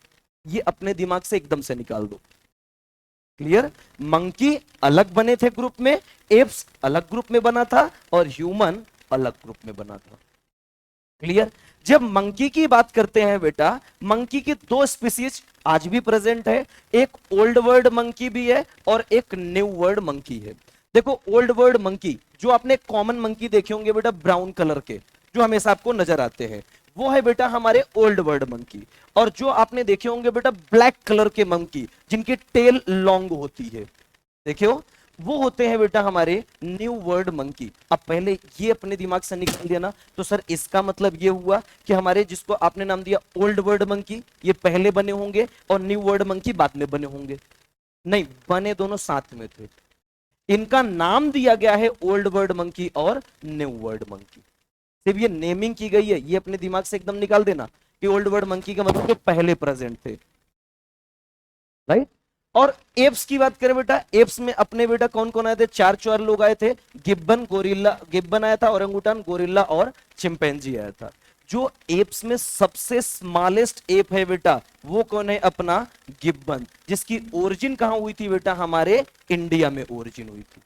ये अपने दिमाग से एकदम से निकाल दो। क्लियर? मंकी अलग बने थे ग्रुप में, एप्स अलग ग्रुप में बना था, और ह्यूमन अलग ग्रुप में बना था। क्लियर? जब मंकी की बात करते हैं बेटा, मंकी की दो स्पीसीज आज भी प्रेजेंट है। एक ओल्ड वर्ल्ड मंकी भी है, और एक न्यू वर्ल्ड मंकी है। देखो ओल्ड वर्ल्ड मंकी, जो आपने कॉमन मंकी देखे होंगे बेटा ब्राउन कलर के, जो हमेशा आपको नजर आते हैं, वो है बेटा हमारे ओल्ड वर्ल्ड मंकी। और जो आपने देखे होंगे बेटा ब्लैक कलर के मंकी, जिनकी टेल लॉन्ग होती है, देखियो, वो होते हैं बेटा हमारे न्यू वर्ल्ड मंकी। अब पहले ये अपने दिमाग से निकाल दिया ना, तो सर इसका मतलब ये हुआ कि हमारे जिसको आपने नाम दिया ओल्ड वर्ल्ड मंकी, ये पहले बने होंगे, और न्यू वर्ल्ड मंकी बाद में बने होंगे। नहीं, बने दोनों साथ में थे। इनका नाम दिया गया है ओल्ड वर्ल्ड मंकी और न्यू वर्ल्ड मंकी। सिर्फ ये नेमिंग की गई है, ये अपने दिमाग से एकदम निकाल देना कि ओल्ड वर्ल्ड मंकी का मतलब जो पहले प्रेजेंट थे, राइट। और एप्स की बात करें बेटा, एप्स में अपने बेटा कौन कौन आए थे? चार चार लोग आए थे। गिब्बन, गोरिल्ला, गिब्बन आया था, ओरंगुटान, गोरिल्ला और चिंपैंजी आया था। जो एप्स में सबसे स्मॉलेस्ट एप है बेटा, वो कौन है? अपना गिब्बन, जिसकी ओरिजिन कहां हुई थी बेटा? हमारे इंडिया में ओरिजिन हुई थी।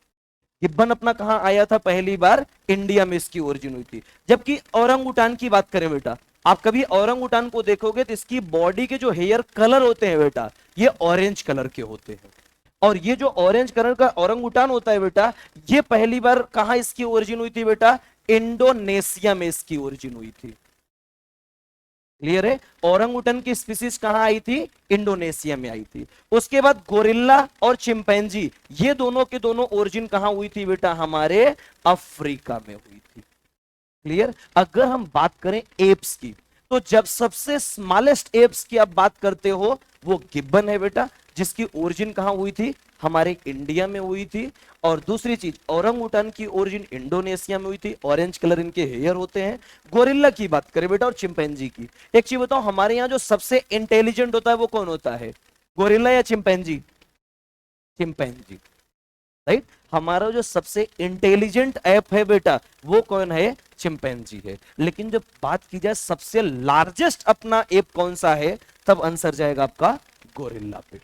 गिब्बन अपना कहां आया था? पहली बार इंडिया में इसकी ओरिजिन हुई थी। जबकि औरंगुटान की बात करें बेटा, आप कभी औरंगुटान को देखोगे तो इसकी बॉडी के जो हेयर कलर होते हैं बेटा, ये ऑरेंज कलर के होते हैं। और ये जो ऑरेंज कलर का औरंगुटान होता है बेटा, ये पहली बार कहां इसकी ओरिजिन हुई थी बेटा? इंडोनेशिया में इसकी ओरिजिन हुई थी। क्लियर है? औरंगुटन की स्पीसीज कहां आई थी? इंडोनेशिया में आई थी। उसके बाद गोरिल्ला और चिंपैंजी, ये दोनों के दोनों ओरिजिन कहां हुई थी बेटा? हमारे अफ्रीका में हुई थी। क्लियर? अगर हम बात करें एप्स की, तो जब सबसे स्मॉलेस्ट एप्स की आप बात करते हो, वो गिब्बन है बेटा, जिसकी ओरिजिन कहां हुई थी? हमारे इंडिया में हुई थी। और दूसरी चीज, औरंगुटान की ओरिजिन इंडोनेशिया में हुई थी, ऑरेंज कलर इनके हेयर होते हैं। गोरिल्ला की बात करें बेटा और चिंपैंजी की, एक चीज बताओ, हमारे यहाँ जो सबसे इंटेलिजेंट होता है वो कौन होता है? गोरिल्ला या चिंपैंजी? Chimpanzee, right. हमारा जो सबसे इंटेलिजेंट ऐप है बेटा, वो कौन है? चिंपैंजी है। लेकिन जब बात की जाए सबसे लार्जेस्ट अपना ऐप कौन सा है, तब आंसर जाएगा आपका गोरिल्ला पे।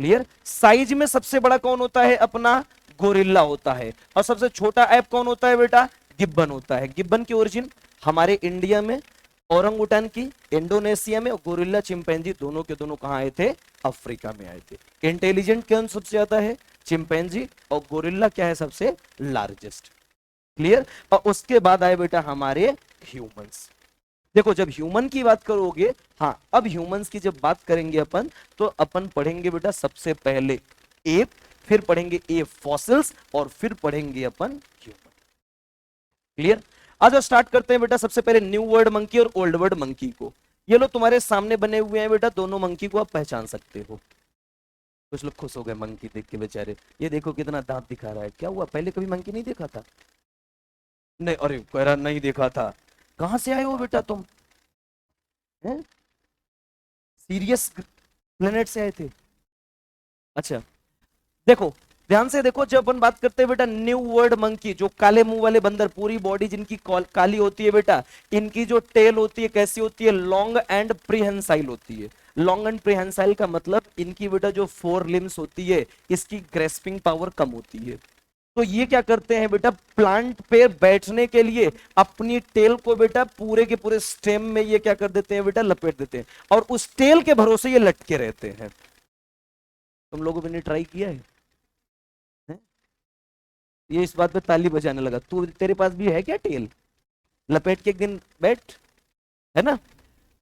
क्लियर? साइज में सबसे बड़ा कौन होता है? अपना गोरिल्ला होता है। और सबसे छोटा ऐप कौन होता है बेटा? गिब्बन होता है। गिब्बन की ओरिजिन हमारे इंडिया में, औरंगुटान की इंडोनेशिया में, और गोरिल्ला चिंपैंजी दोनों के दोनों कहां आए थे? अफ्रीका में आए थे। इंटेलिजेंट कौन सबसे ज्यादा है? चिंपैंजी। और गोरिल्ला क्या है? सबसे लार्जेस्ट। क्लियर? और उसके बाद आए बेटा हमारे ह्यूमंस। देखो जब ह्यूमन की बात करोगे, हाँ अब ह्यूमंस की जब बात करेंगे अपन, तो अपन पढ़ेंगे बेटा सबसे पहले एप, फिर पढ़ेंगे एप फॉसिल्स, और फिर पढ़ेंगे अपन ह्यूमन। क्लियर? आज स्टार्ट करते हैं बेटा सबसे पहले न्यू वर्ल्ड मंकी और ओल्ड वर्ल्ड मंकी को। ये लो तुम्हारे सामने बने हुए हैं बेटा, दोनों मंकी को आप पहचान सकते हो। कुछ लोग खुश हो गए मंकी देख के बेचारे, ये देखो कितना दांत दिखा रहा है। क्या हुआ, पहले कभी मंकी नहीं देखा था? नहीं, अरे कह रहा नहीं देखा था। कहां से आए हो बेटा तुम? हैं? सीरियस प्लेनेट से आए थे? अच्छा, देखो ध्यान से देखो, जब अपन बात करते हैं बेटा न्यू वर्ल्ड मंकी, जो काले मुंह वाले बंदर, पूरी बॉडी जिनकी काली होती है बेटा, इनकी जो टेल होती है कैसी होती है? लॉन्ग एंड प्रीहेंसाइल होती है। लॉन्ग एंड प्रीहेंसाइल का मतलब इनकी बेटा जो फोर लिम्स होती है, इसकी ग्रेस्पिंग पावर कम होती है। तो ये क्या करते हैं बेटा, प्लांट पे बैठने के लिए अपनी टेल को बेटा पूरे के पूरे स्टेम में ये क्या कर देते हैं बेटा, लपेट देते हैं, और उस टेल के भरोसे ये लटके रहते हैं। तुम लोगों ने ट्राई किया है? हैं? ये इस बात पे ताली बजाने लगा, तू तेरे पास भी है क्या टेल? लपेट के एक दिन बैठ, है ना।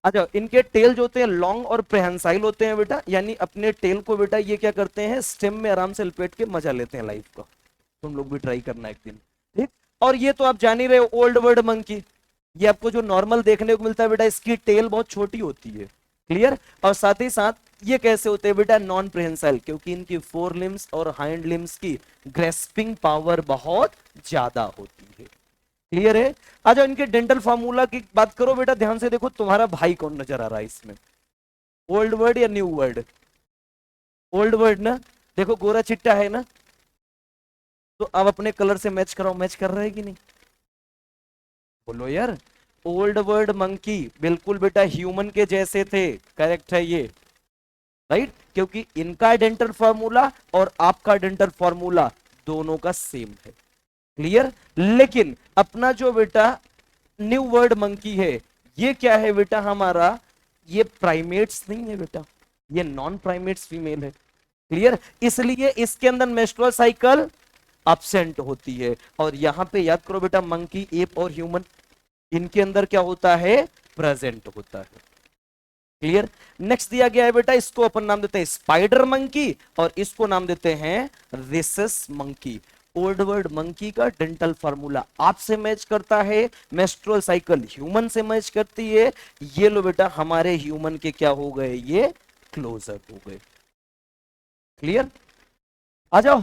अच्छा, इनके टेल जो होते हैं लॉन्ग और प्रेहेंसाइल होते हैं बेटा, यानी अपने टेल को बेटा ये क्या करते हैं, स्टेम में आराम से लपेट के मजा लेते हैं लाइफ का। तुम लोग भी ट्राई करना एक दिन, ठीक। और ये तो आप जान ही रहे हो, ओल्ड वर्ड मंकी, ये आपको जो नॉर्मल देखने को मिलता है बेटा, इसकी टेल बहुत छोटी होती है, क्लियर। और साथ ही साथ ये कैसे होते हैं बेटा, नॉन प्रेहेंसाइल, क्योंकि इनकी फोर लिम्स और हाइंड लिम्स की ग्रेस्पिंग पावर बहुत ज्यादा होती है, क्लियर है। अच्छा, इनके डेंटल फार्मूला की बात करो बेटा, ध्यान से देखो, तुम्हारा भाई कौन नजर आ रहा है इसमें, ओल्ड वर्ड या न्यू वर्ड? ओल्ड वर्ड ना, देखो गोरा चिट्टा है ना, तो अब अपने कलर से मैच कराओ, मैच कर रहा है कि नहीं, बोलो यार। ओल्ड वर्ड मंकी बिल्कुल बेटा ह्यूमन के जैसे थे, करेक्ट है ये, राइट, क्योंकि इनका डेंटल फार्मूला और आपका डेंटल फार्मूला दोनों का सेम है, क्लियर। लेकिन अपना जो बेटा न्यू वर्ड मंकी है, ये क्या है बेटा हमारा, ये प्राइमेट्स नहीं है बेटा, ये नॉन प्राइमेट्स फीमेल है, क्लियर। इसलिए इसके अंदर मेंस्ट्रुअल साइकिल अब्सेंट होती है। और यहां पे याद करो बेटा, मंकी, एप और ह्यूमन, इनके अंदर क्या होता है, प्रेजेंट होता है, क्लियर। नेक्स्ट दिया गया है बेटा, इसको अपन नाम देते हैं स्पाइडर मंकी, और इसको नाम देते हैं rhesus monkey. Old word monkey का डेंटल फार्मूला आपसे मैच करता है, मेंस्ट्रुअल साइकिल ह्यूमन से मैच करती है, ये लो बेटा हमारे ह्यूमन के क्या हो गए, ये क्लोजर हो गए, क्लियर। आ जाओ,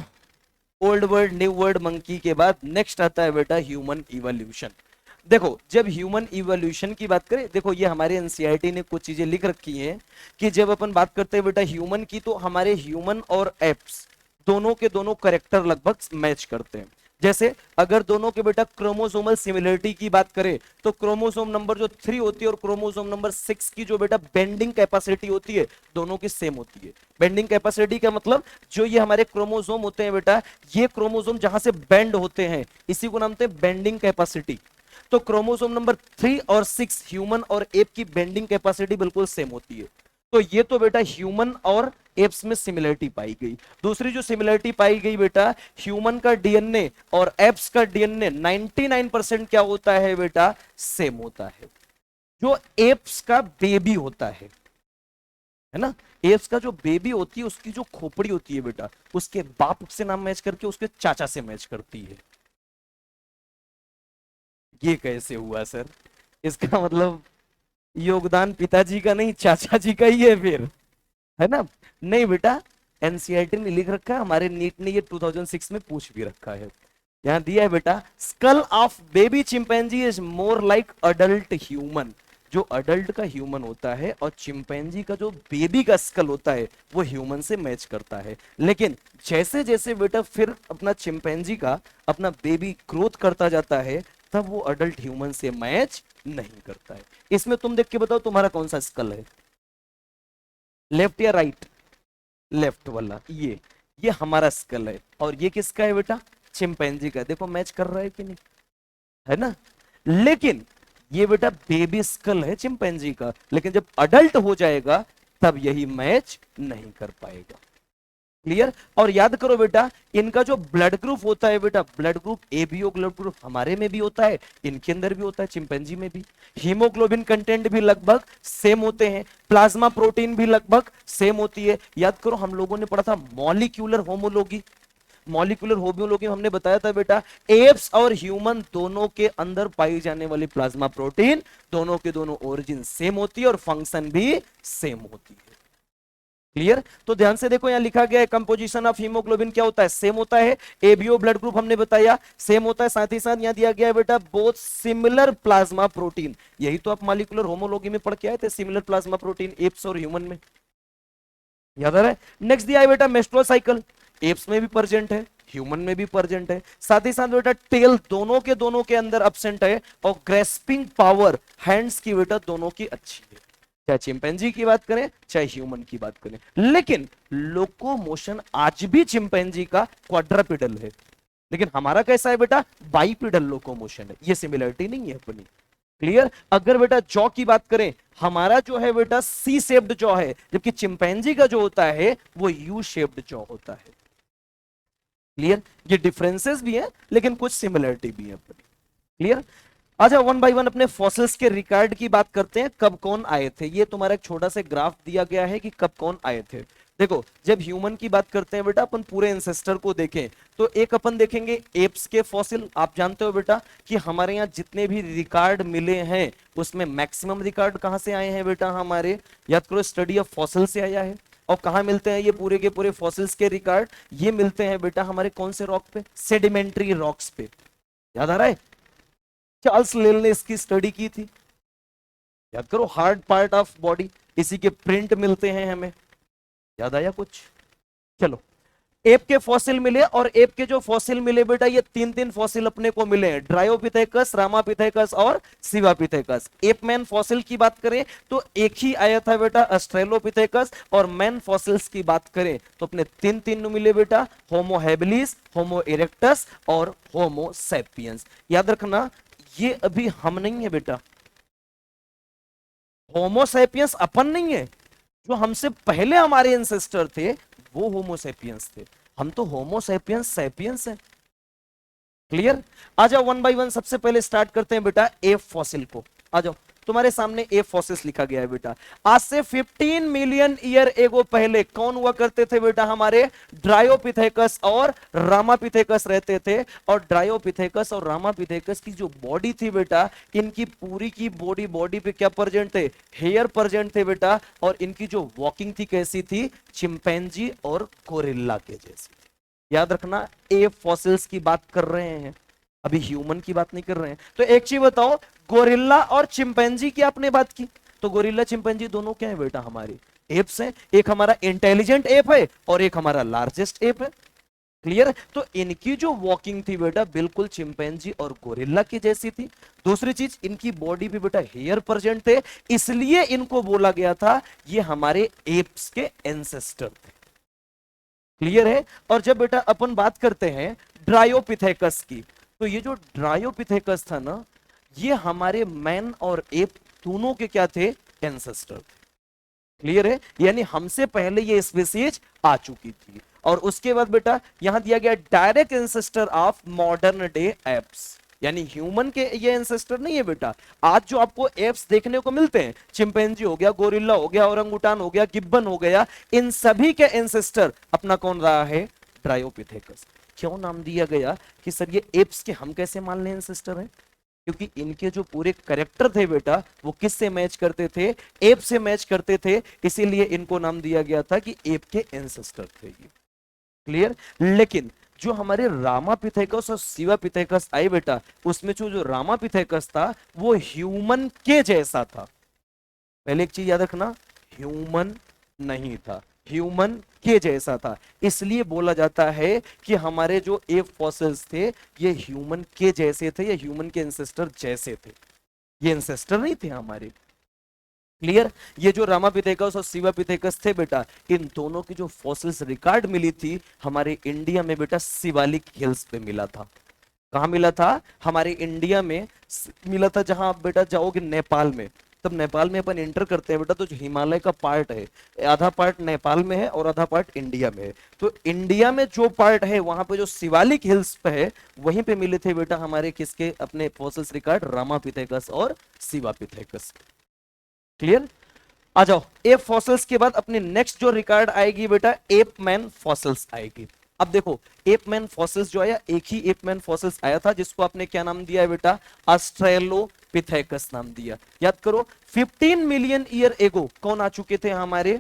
old word new word monkey के बाद नेक्स्ट आता है बेटा ह्यूमन इवोल्यूशन। देखो, जब ह्यूमन इवोल्यूशन की बात करें, देखो ये हमारे एनसीईआरटी ने कुछ चीजें लिख रखी हैं कि जब अपन बात करते हैं बेटा ह्यूमन की, तो हमारे ह्यूमन और एप्स दोनों के दोनों करेक्टर लगभग मैच करते हैं। जैसे अगर दोनों के बेटा क्रोमोसोमल सिमिलरिटी की बात करें, तो क्रोमोसोम नंबर जो 3 होती है और क्रोमोसोम नंबर 6 की जो बेटा बेंडिंग कैपेसिटी होती है, दोनों की सेम होती है। बेंडिंग कैपेसिटी का मतलब, जो ये हमारे क्रोमोसोम होते हैं बेटा, ये क्रोमोसोम जहां से बेंड होते हैं, इसी को नाम होते हैं बेंडिंग कैपेसिटी। तो क्रोमोसोम नंबर 3 और 6 ह्यूमन और एप की बेंडिंग कैपेसिटी बिल्कुल सेम होती है। तो ये तो बेटा ह्यूमन और एप्स में सिमिलरिटी पाई गई। दूसरी जो सिमिलरिटी पाई गई बेटा, ह्यूमन का डीएनए और एप्स का डीएनए 99% क्या होता है बेटा, सेम होता है। जो एप्स का बेबी होता है ना, एप्स का जो बेबी होती है, उसकी जो खोपड़ी होती है बेटा, उसके बाप से नाम मैच करके उसके चाचा से मैच करती है। ये कैसे हुआ सर? इसका मतलब योगदान पिताजी का नहीं, चाचा जी का ही है फिर, है ना। नहीं बेटा, एनसीईआरटी ने लिख रखा है, हमारे नीट ने ये 2006 में पूछ भी रखा है। यहां दिया है बेटा, skull of baby chimpanzee is more like adult human. जो अडल्ट का ह्यूमन होता है और चिंपैंजी का जो बेबी का स्कल होता है, वो ह्यूमन से मैच करता है। लेकिन जैसे जैसे बेटा फिर अपना चिंपैंजी का अपना बेबी ग्रोथ करता जाता है, तब वो अडल्ट ह्यूमन से मैच नहीं करता है। इसमें तुम देख के बताओ, तुम्हारा कौन सा स्कल है, लेफ्ट या राइट? लेफ्ट वाला, ये हमारा स्कल है, और ये किसका है बेटा, चिंपैंजी का। देखो मैच कर रहा है कि नहीं, है ना। लेकिन ये बेटा बेबी स्कल है चिंपैंजी का, लेकिन जब अडल्ट हो जाएगा तब यही मैच नहीं कर पाएगा, क्लियर। और याद करो बेटा, इनका जो ब्लड ग्रुप होता है बेटा, blood group ABO blood group हमारे में भी होता है, इनके अंदर भी होता है, चिंपैंजी में भी। हीमोग्लोबिन कंटेंट भी लगभग सेम होते हैं, प्लाज्मा प्रोटीन भी लगभग सेम होती है। याद करो, हम लोगों ने पढ़ा था मॉलिक्यूलर होमोलॉजी। मॉलिक्यूलर होमोलॉजी हमने बताया था बेटा, एप्स और ह्यूमन दोनों के अंदर पाई जाने वाली प्लाज्मा प्रोटीन दोनों के दोनों ओरिजिन सेम होती है और फंक्शन भी सेम होती है, क्लियर। तो ध्यान से देखो, यहां लिखा गया है कंपोजिशन ऑफ हीमोग्लोबिन क्या होता है, सेम होता है। एबीओ ब्लड ग्रुप हमने बताया सेम होता है, साथ ही साथ यहां दिया गया है बेटा बोथ सिमिलर प्लाज्मा प्रोटीन। यही तो आप मॉलिक्यूलर होमोलॉजी में पढ़ के आए थे, सिमिलर प्लाज्मा प्रोटीन एप्स और ह्यूमन में, याद आ रहा है। नेक्स्ट दिया है बेटा मेंस्ट्रुअल साइकिल, एप्स में भी प्रेजेंट है, ह्यूमन में भी प्रेजेंट है। साथ ही साथ बेटा टेल दोनों के अंदर एब्सेंट है, और ग्रेस्पिंग पावर हैंड्स की बेटा दोनों की अच्छी है, चाहे चिंपैंजी की बात करें चाहे ह्यूमन की बात करें। लेकिन लोकोमोशन आज भी चिंपैंजी का क्वाड्रपेडल है, लेकिन हमारा कैसा है बेटा, बाइपिडल लोकोमोशन है, ये सिमिलरिटी नहीं है अपनी। क्लियर। अगर बेटा जॉ की बात करें, हमारा जो है बेटा सी शेप्ड जॉ है, जबकि चिंपैंजी का जो होता है वो यू शेप्ड जॉ होता है। क्लियर। ये डिफरेंसेस भी है लेकिन कुछ सिमिलरिटी भी है अपनी। क्लियर। अच्छा, वन बाय वन अपने फॉसिल्स के रिकॉर्ड की बात करते हैं, कब कौन आए थे। ये तुम्हारा एक छोटा सा ग्राफ दिया गया है कि कब कौन आए थे। देखो, जब ह्यूमन की बात करते हैं बेटा, अपन पूरे एंसेस्टर को देखें तो एक अपन देखेंगे एप्स के फॉसिल। आप जानते हो बेटा कि हमारे यहाँ जितने भी रिकॉर्ड मिले हैं उसमें मैक्सिमम रिकॉर्ड कहां से आए हैं बेटा, हमारे याद करो स्टडी ऑफ फॉसिल से आया है। और कहां मिलते हैं ये पूरे के पूरे फॉसिल्स के रिकॉर्ड, ये मिलते हैं बेटा हमारे कौन से रॉक पे, सेडिमेंट्री रॉक्स पे। याद आ रहा है, चार्ल्स लिल ने इसकी स्टडी की थी। याद करो, हार्ड पार्ट ऑफ बॉडी, इसी के प्रिंट मिलते हैं हमें। याद आया कुछ। चलो, एप के फॉसिल मिले, और एप के जो फॉसिल मिले बेटा, ये तीन तीन फॉसिल अपने को मिले हैं, ड्रायोपिथेकस, रामापिथेकस और सिवापिथेकस। एप मैन फॉसिल की बात करें तो एक ही आया था बेटा, ऑस्ट्रेलोपिथेकस। और मैन फॉसिल्स की बात करें तो अपने तीन तीन मिले बेटा, होमो हैबिलिस, होमो इरेक्टस और होमो सैपियंस। याद रखना, ये अभी हम नहीं है बेटा, होमो सैपियंस अपन नहीं है, जो हमसे पहले हमारे एंसेस्टर थे वो होमो सैपियंस थे, हम तो होमो सैपियंस सैपियंस हैं। क्लियर। आ जाओ वन बाय वन, सबसे पहले स्टार्ट करते हैं बेटा एफ फॉसिल को। आ जाओ, तुम्हारे सामने एफ फॉसिल्स लिखा गया है बेटा। आज से 15 मिलियन ईयर एगो पहले कौन हुआ करते थे बेटा, हमारे ड्रायोपिथेकस और रामापिथेकस रहते थे। और ड्रायोपिथेकस और रामापिथेकस की जो बॉडी थी बेटा, इनकी पूरी की बॉडी पे क्या प्रेजेंट थे, हेयर प्रेजेंट थे बेटा। और इनकी जो वॉकिंग थी कैसी थी, चिंपैंजी और गोरिल्ला के जैसी। याद रखना, एफ फॉसिल्स की बात कर रहे हैं, अभी ह्यूमन की बात नहीं कर रहे हैं। तो एक चीज बताओ, गोरिल्ला और चिंपैंजी की आपने बात की, तो गोरिल्ला चिंपैंजी दोनों क्या है बेटा, हमारे एप्स हैं। एक हमारा इंटेलिजेंट एप है और एक हमारा लार्जेस्ट एप है। क्लियर। तो इनकी जो वॉकिंग थी बेटा, बिल्कुल चिंपैंजी और गोरिल्ला की जैसी थी। दूसरी चीज, इनकी बॉडी पे बेटा हेयर प्रेजेंट थे, इसलिए इनको बोला गया था ये हमारे एप्स के एंसेस्टर थे। क्लियर है। और जब बेटा अपन बात करते हैं ड्रायोपिथेकस की, तो ये जो ड्रायोपिथेकस था ना, ये हमारे मैन और एप दोनों के क्या थे, एंसेस्टर थे। क्लियर है, यानी हमसे पहले ये स्पीसीज आ चुकी थी। और उसके बाद बेटा यहां दिया गया direct ancestor of modern day apps, यानी ह्यूमन के ये एंसेस्टर नहीं है बेटा। आज जो आपको एप्स देखने को मिलते हैं, चिंपैंजी हो गया, गोरिल्ला हो गया, ओरंगुटान हो गया, गिब्बन हो गया, इन सभी के एंसेस्टर अपना कौन रहा है, ड्रायोपिथेकस। क्यों नाम दिया गया कि सर ये एप्स के हम कैसे मान लें एंसेस्टर हैं, क्योंकि इनके जो पूरे कैरेक्टर थे बेटा, वो किससे मैच करते थे, एप से मैच करते थे, इसीलिए इनको नाम दिया गया था कि एप के एंसेस्टर थे ये। क्लियर। लेकिन जो हमारे रामापिथेकस और सिवापिथेकस आए बेटा, उसमें जो रामापिथेकस था वो ह्यूमन के जैसा था। पहले एक चीज याद रखना, ह्यूमन नहीं था, ह्यूमन के जैसा था। इसलिए बोला जाता है कि हमारे जो एप फॉसिल्स थे ये ह्यूमन के जैसे थे, या ह्यूमन के एंसेस्टर जैसे थे, ये एंसेस्टर नहीं थे हमारे। क्लियर। ये जो रामापिथेकस और सिवापिथेकस थे बेटा, इन दोनों की जो फॉसिल्स रिकॉर्ड मिली थी हमारे इंडिया में बेटा, शिवालिक हिल्स पे मिला था। कहां मिला था, हमारे इंडिया में मिला था। जहां आप बेटा जाओगे नेपाल में, तब नेपाल में अपन एंटर करते हैं बेटा, तो जो हिमालय का पार्ट है, आधा पार्ट नेपाल में है और आधा पार्ट इंडिया में है। तो इंडिया में जो पार्ट है वहां पे जो शिवालिक हिल्स पे है, वहीं पे मिले थे बेटा हमारे किसके अपने फॉसिल्स रिकॉर्ड, रामापिथेकस और सिवापिथेकस। क्लियर। आ जाओ, एप फॉसिल्स के बाद अपनी नेक्स्ट जो रिकॉर्ड आएगी बेटा, एप मैन फॉसिल्स आएगी। अब देखो, एप मैन फॉसिल्स जो आया, एक ही एप मैन फॉसिल्स आया था जिसको आपने क्या नाम दिया है बेटा, ऑस्ट्रेलोपिथेकस नाम दिया। याद करो, 15 मिलियन ईयर एगो कौन आ चुके थे, हमारे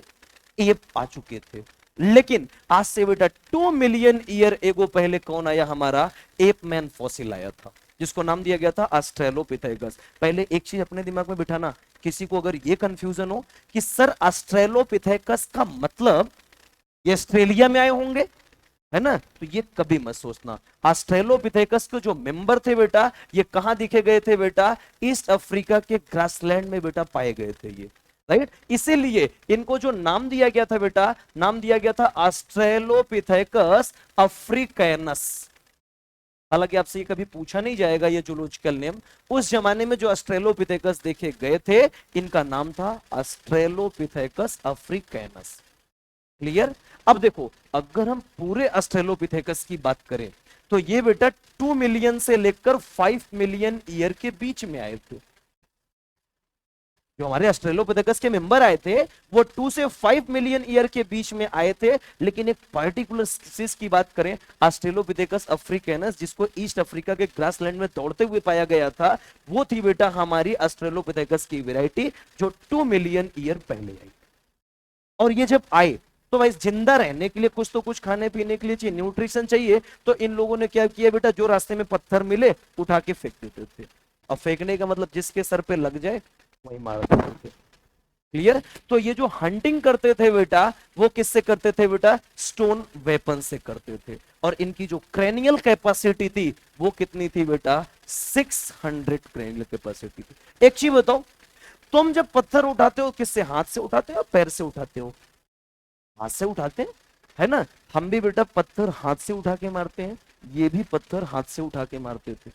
एप आ चुके थे। लेकिन आज से बेटा 2 मिलियन ईयर एगो पहले कौन आया, हमारा एप मैन फॉसिल आया था, जिसको नाम दिया गया था ऑस्ट्रेलोपिथेकस। पहले एक चीज अपने दिमाग में बिठाना, किसी को अगर ये कंफ्यूजन हो कि सर ऑस्ट्रेलोपिथेकस का मतलब ये ऑस्ट्रेलिया में आए होंगे, है ना, तो ये कभी मत सोचना। ऑस्ट्रेलोपिथेकस के जो मेंबर थे बेटा, ये कहां दिखे गए थे बेटा, ईस्ट अफ्रीका के ग्रासलैंड में बेटा पाए गए थे ये, राइट। इसीलिए इनको जो नाम दिया गया था बेटा, नाम दिया गया था ऑस्ट्रेलोपिथेकस अफ्रीकैनस। हालांकि आपसे ये कभी पूछा नहीं जाएगा ये जूलॉजिकल नेम। उस जमाने में जो ऑस्ट्रेलोपिथेकस देखे गए थे, इनका नाम था ऑस्ट्रेलोपिथेकस अफ्रीकैनस। क्लियर। अब देखो, अगर हम पूरे ऑस्ट्रेलोपिथेकस की बात करें तो ये बेटा 2 मिलियन से लेकर 5 मिलियन ईयर के बीच में आए थे। जो हमारे ऑस्ट्रेलोपिथेकस के मेंबर आए थे वो 2 से 5 मिलियन ईयर के बीच में आए थे। लेकिन एक पर्टिकुलर स्पीसीज की बात करें, ऑस्ट्रेलोपिथेकस अफ्रीकैनस, जिसको ईस्ट अफ्रीका के ग्रासलैंड में दौड़ते हुए पाया गया था, वो थी बेटा हमारी ऑस्ट्रेलोपिथेकस की वैरायटी जो 2 मिलियन ईयर पहले आई। और ये जब आए तो भाई जिंदा रहने के लिए कुछ तो कुछ खाने पीने के लिए चाहिए, न्यूट्रिशन चाहिए। तो इन लोगों ने क्या किया बेटा, जो रास्ते में पत्थर मिले उठा के फेंक देते थे। अब फेंकने का मतलब जिसके सर पे लग जाए वही मार देते थे। क्लियर। तो ये जो हंटिंग करते थे बेटा, वो किससे करते थे बेटा, स्टोन वेपन से करते थे। और इनकी जो क्रेनियल कैपेसिटी थी वो कितनी थी बेटा, 600 क्रेनियल कैपेसिटी थी। एक चीज बताओ, तुम जब पत्थर उठाते हो किससे, हाथ से उठाते हो पैर से उठाते हो? हाथ से उठाते हैं, है ना। हम भी बेटा पत्थर हाथ से उठा के मारते हैं, ये भी पत्थर हाथ से उठा के मारते थे।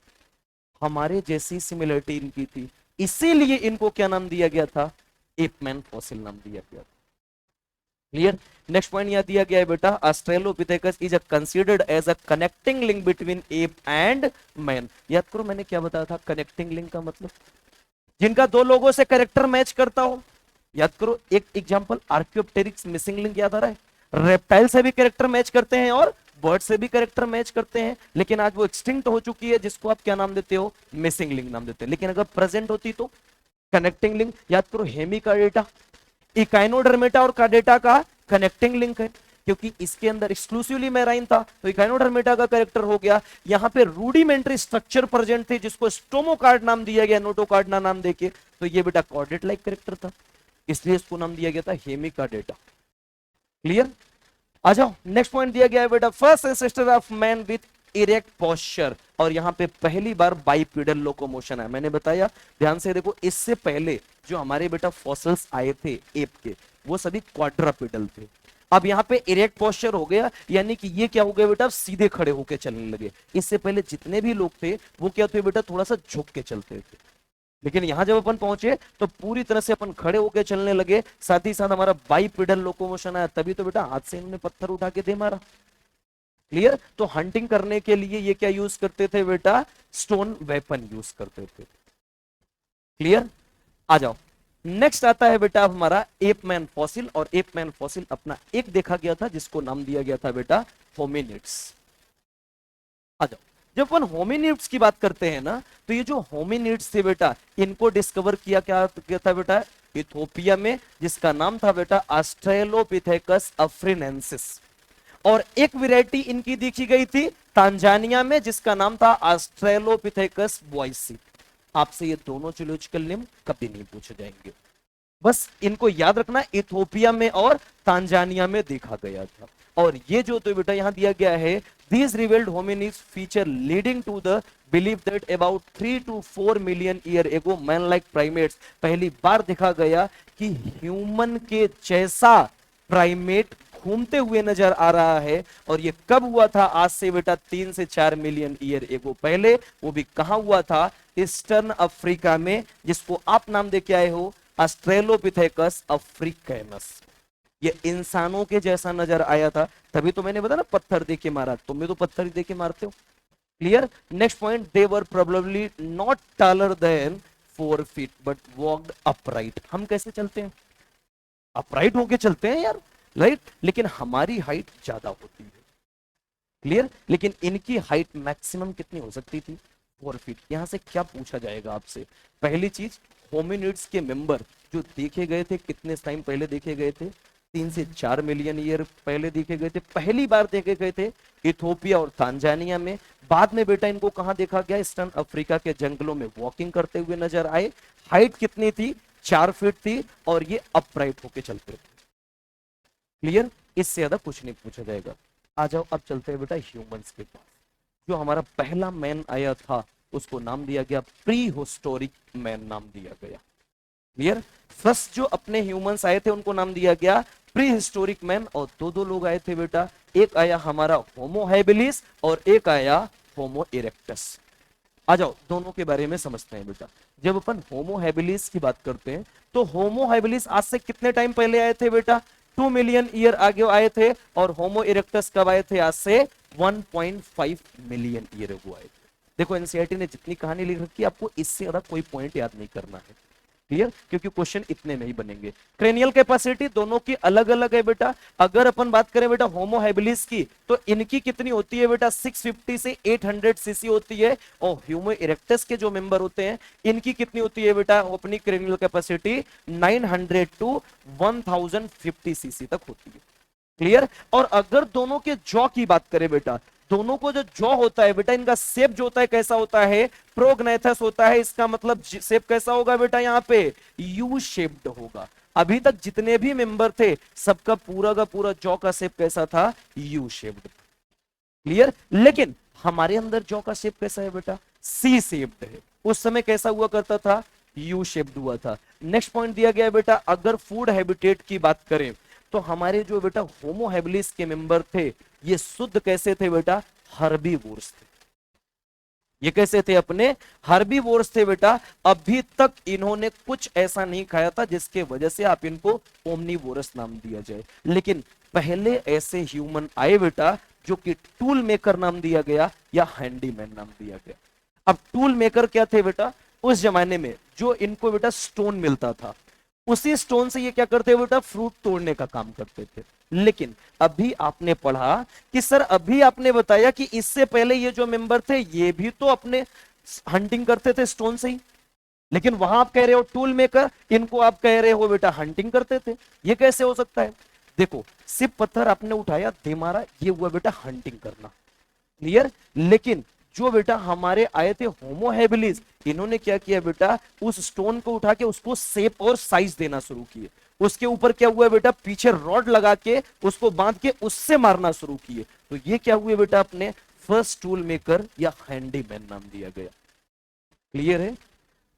हमारे जैसी सिमिलरिटी इनकी थी, इसीलिए इनको क्या नाम दिया गया था, एपमैन फॉसिल नाम दिया गया था। क्लियर। नेक्स्ट पॉइंट यहां दिया गया है बेटा, australopithecus is considered as a connecting link between ape and man. याद करो मैंने क्या बताया था, कनेक्टिंग लिंक का मतलब जिनका दो लोगों से कैरेक्टर मैच करता हो। याद करो एक एग्जांपल, आर्कियोप्टेरिक्स मिसिंग लिंक याद आ रहा है। रेप्टाइल से भी कैरेक्टर मैच करते हैं और बर्ड से भी कैरेक्टर मैच करते हैं, लेकिन आज वो एक्सटिंक्ट हो चुकी है, जिसको आप क्या नाम देते हो, मिसिंग लिंक नाम देते हैं। लेकिन अगर प्रेजेंट होती तो कनेक्टिंग लिंक। याद करो हेमी कार्डेटा, इकाइनोडर्मेटा और कार्डेटा का कनेक्टिंग लिंक है, क्योंकि इसके अंदर एक्सक्लूसिवली मैराइन था तो इकाइनोडर्मेटा का कैरेक्टर हो गया। यहां पे रूडिमेंट्री स्ट्रक्चर प्रेजेंट थे जिसको स्टोमोकार्ड नाम दिया गया, नोटोकार्ड नाम देके, तो ये बेटा कॉर्डेट लाइक कैरेक्टर था, इसलिए इसको नाम दिया गया था हेमिकार्डेटा। क्लियर। आ जाओ, नेक्स्ट पॉइंट दिया गया है बेटा, first ancestor of man with erect posture. और यहां पे पहली बार बाइपीडल लोकोमोशन है। मैंने बताया, ध्यान से देखो, इससे पहले जो हमारे बेटा फॉसिल्स आए थे एप के, वो सभी क्वाड्रापिडल थे। अब यहाँ पे इरेक्ट पोस्चर हो गया, यानी कि ये क्या हो गया बेटा, सीधे खड़े होके चलने लगे। इससे पहले जितने भी लोग थे वो क्या थे बेटा, थोड़ा सा झुक के चलते थे। लेकिन यहां जब अपन पहुंचे तो पूरी तरह से अपन खड़े होकर चलने लगे, साथ ही साथ हमारा बाइपेडल लोकोमोशन आया, तभी तो बेटा हाथ से इन्होंने पत्थर उठा के दे मारा। क्लियर। तो हंटिंग करने के लिए ये क्या यूज करते थे बेटा, स्टोन वेपन यूज करते थे। क्लियर। आ जाओ, नेक्स्ट आता है बेटा हमारा एपमैन फॉसिल। और एपमैन फॉसिल अपना एक देखा गया था जिसको नाम दिया गया था बेटा होमिनिड्स। आ जाओ, जब अपन होमिनिड्स की बात करते हैं ना, तो ये जो होमिनिड्स थे बेटा, इनको डिस्कवर किया था बेटा इथोपिया में, जिसका नाम था बेटा ऑस्ट्रेलोपिथेकस अफ्रीनेंसिस। और एक वैरायटी इनकी देखी गई थी तांजानिया में, जिसका नाम था ऑस्ट्रेलोपिथेकस बॉयसी। आपसे ये दोनों जूलॉजिकल नेम कभी नहीं पूछे जाएंगे, बस इनको याद रखना, इथोपिया में और तांजानिया में देखा गया था। और ये जो तो बेटा यहां दिया गया है, these revealed hominids feature leading to the belief that about 3 to 4 million year ago man like primates, पहली बार देखा गया कि ह्यूमन के जैसा प्राइमेट घूमते हुए नजर आ रहा है। और ये कब हुआ था, आज से बेटा 3 से 4 मिलियन ईयर एगो पहले। वो भी कहां हुआ था, ईस्टर्न अफ्रीका में, जिसको आप नाम दे के आए हो ऑस्ट्रेलोपिथेकस अफ्रीकैनस। ये इंसानों के जैसा नजर आया था, तभी तो मैंने बताया ना पत्थर दे के मारा, तुम भी तो पत्थर दे के मारते हो। Clear. Next point, they were probably not taller than 4 feet but walked upright. हम कैसे चलते हैं, अपराइट होके चलते हैं यार, राइट। लेकिन हमारी हाइट ज्यादा होती है। क्लियर। लेकिन इनकी हाइट मैक्सिमम कितनी हो सकती थी, 4 फीट। यहां से क्या पूछा जाएगा आपसे, पहली चीज, होमिनिड्स के मेंबर जो देखे गए थे कितने टाइम पहले देखे गए थे, 3 से 4 मिलियन ईयर पहले देखे गए थे। पहली बार देखे गए थे इथोपिया और तांजानिया में। बाद में बेटा इनको कहां देखा गया, ईस्टर्न अफ्रीका के जंगलों में वॉकिंग करते हुए नजर आए। हाइट कितनी थी, 4 फीट थी, और ये अपराइट होके चलते थे। क्लियर। इससे ज्यादा कुछ नहीं पूछा जाएगा। आ जाओ, अब चलते हैं बेटा ह्यूमंस के पास। जो हमारा पहला मैन आया था उसको नाम दिया गया प्री हिस्टोरिक मैन नाम दिया गया। क्लियर। फर्स्ट जो अपने ह्यूमंस आए थे उनको नाम दिया गया प्री हिस्टोरिक मैन। और दो लोग आए थे बेटा, एक आया हमारा होमो हैबिलिस और एक आया होमो इरेक्टस। आ जाओ दोनों के बारे में समझते हैं बेटा। जब अपन होमो हैबिलिस की बात करते हैं तो होमो हैबिलिस आज से कितने टाइम पहले आए थे बेटा? 2 मिलियन ईयर आगे आए थे। और होमो इरेक्टस कब आए थे? आज से 1.5 मिलियन ईयर अगो आए थे। देखो एनसीईआरटी ने जितनी कहानी लिख रखी है, आपको इससे ज्यादा कोई पॉइंट याद नहीं करना है। क्लियर? क्योंकि क्वेश्चन इतने में ही बनेंगे। क्रेनियल कैपेसिटी दोनों की अलग अलग है बेटा। अगर अपन बात करें बेटा होमो हैबिलिस की, तो इनकी कितनी होती है बेटा? 650 से 800 सीसी होती है। और ह्यूमो इरेक्टस के जो मेंबर होते हैं, इनकी कितनी होती है बेटा? अपनी क्रेनियल कैपेसिटी 900 टू 1050 सीसी तक होती है। क्लियर? और अगर दोनों के जॉ की बात करें बेटा, दोनों को जो जॉ होता है बेटा, इनका शेप जो होता है कैसा होता है? प्रोग्नेथस होता है। इसका मतलब शेप कैसा होगा बेटा? यहां पे यू शेप्ड होगा। अभी तक जितने भी मेंबर थे, सबका पूरा का पूरा जॉ का शेप कैसा था? U shaped. क्लियर? लेकिन हमारे अंदर जॉ का शेप कैसा है बेटा? सी शेप्ड है। उस समय कैसा हुआ करता था? यू शेप्ड हुआ था। नेक्स्ट पॉइंट दिया गया है बेटा, अगर फूड हैबिटेट की बात करें तो हमारे जो बेटा होमो हैबिलिस के मेंबर थे, ये शुद्ध कैसे थे बेटा? हर्बीवोर्स थे। ये कैसे थे? अपने हर्बीवोर्स थे बेटा। अभी तक इन्होंने कुछ ऐसा नहीं खाया था जिसके वजह से आप इनको ओमनीवोरस नाम दिया जाए। लेकिन पहले ऐसे ह्यूमन आए बेटा, जो कि टूल मेकर नाम दिया गया या हैंडीमैन नाम दिया गया। अब टूल मेकर क्या थे बेटा? उस जमाने में जो इनको बेटा स्टोन मिलता था, उसी स्टोन से ये क्या करते बेटा? फ्रूट तोड़ने का काम करते थे। लेकिन अभी आपने पढ़ा कि सर, अभी आपने बताया कि इससे पहले ये जो मेंबर थे, ये भी तो अपने हंटिंग करते थे स्टोन से ही। लेकिन वहां आप कह रहे हो टूल मेकर, इनको आप कह रहे हो बेटा हंटिंग करते थे। ये कैसे हो सकता है? देखो, सिर्फ पत्थर आपने उठाया, दे मारा, ये हुआ बेटा हंटिंग करना। क्लियर? लेकिन जो बेटा हमारे आए थे होमो हैबिलिस, इन्होंने क्या किया बेटा? उस स्टोन को उठा के उसको शेप और साइज देना शुरू किए। उसके ऊपर क्या हुआ बेटा? पीछे रॉड लगा के उसको बांध के उससे मारना शुरू किए। तो ये क्या हुए बेटा? अपने फर्स्ट टूल मेकर या हैंडीमैन नाम दिया गया। क्लियर है?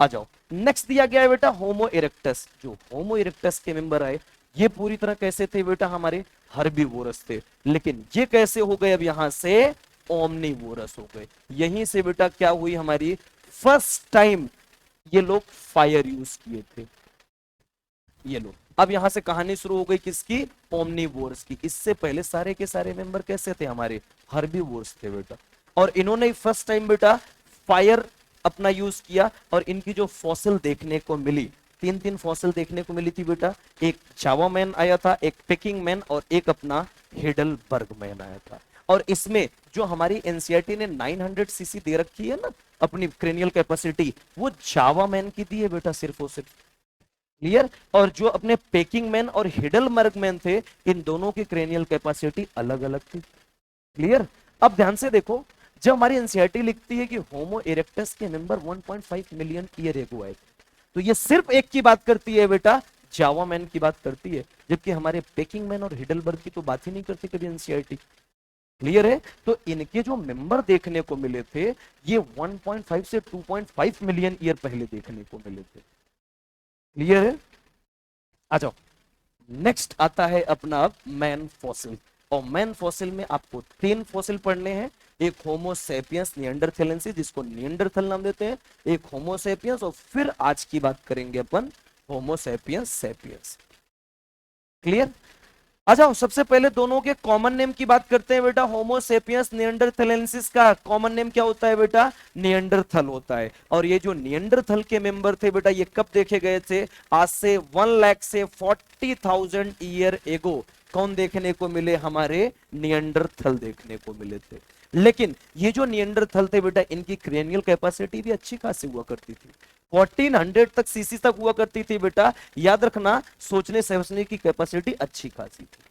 आ जाओ, नेक्स्ट दिया गया है बेटा होमो इरेक्टस। जो होमो इरेक्टस के मेंबर आए, ये पूरी तरह कैसे थे बेटा? हमारे हर्बीवोरस थे। लेकिन ये कैसे हो गए? अब यहां से ओमनीवोरस हो गए। यहीं से बेटा क्या हुई? हमारी फर्स्ट टाइम ये लोग फायर यूज किए थे। ये लोग, अब यहां से कहानी शुरू हो गई किसकी? ओमनीवोरस की। इससे पहले सारे के सारे मेंबर कैसे थे? हमारे हर्बीवोरस थे बेटा। और इन्होंने फर्स्ट टाइम बेटा फायर अपना यूज किया। और इनकी जो फॉसिल देखने को मिली, तीन तीन फॉसिल देखने को मिली थी बेटा। एक जावा मैन आया था, एक पेकिंग मैन, और एक अपना हेडलबर्ग मैन आया था। और इसमें जो हमारी एनसीईआरटी ने 900 सीसी दे रखी है ना अपनी क्रेनियल कैपेसिटी, वो जावा मैन की दी है बेटा, सिर्फ और सिर्फ। क्लियर? और जो अपने पेकिंग मैन और हिडलबर्ग मैन थे, इन दोनों की क्रेनियल कैपेसिटी अलग अलग थी। क्लियर? अब ध्यान से देखो, जब हमारी एनसीईआरटी लिखती है कि होमो इरेक्टस के मेंबर 1.5 मिलियन ईयर एगो आए, तो ये सिर्फ एक की बात करती है बेटा, जावा मैन की बात करती है। जबकि हमारे पेकिंग मैन और हिडलबर्ग की तो बात ही नहीं करती कभी एनसीईआरटी। क्लियर है? तो इनके जो मेंबर देखने को मिले थे, ये 1.5 से 2.5 मिलियन ईयर पहले देखने को मिले थे। क्लियर है? आ जाओ, नेक्स्ट आता है अपना मैन फॉसिल। और मैन फॉसिल में आपको 3 फॉसिल पढ़ने हैं। एक होमो सेपियंस निएंडरथैलेंसिस, जिसको निएंडरथल नाम देते हैं, एक होमो सेपियंस, और फिर आज की बात करेंगे अपन होमो सेपियंस सेपियंस। क्लियर? आ जाओ, सबसे पहले दोनों के कॉमन नेम की बात करते हैं बेटा। होमो सेपियंस निएंडरथैलेंसिस का कॉमन नेम क्या होता है बेटा? निएंडरथल होता है। और ये जो निएंडरथल के मेंबर थे बेटा, ये कब देखे गए थे? आज से 1 लाख से 40,000 ईयर एगो कौन देखने को मिले? हमारे निएंडरथल देखने को मिले थे। लेकिन ये जो निएंडरथल थे बेटा, इनकी क्रेनियल कैपेसिटी भी अच्छी खासी हुआ करती थी। 1400 तक सीसी तक हुआ करती थी बेटा। याद रखना, सोचने समझने की कैपेसिटी अच्छी खासी थी।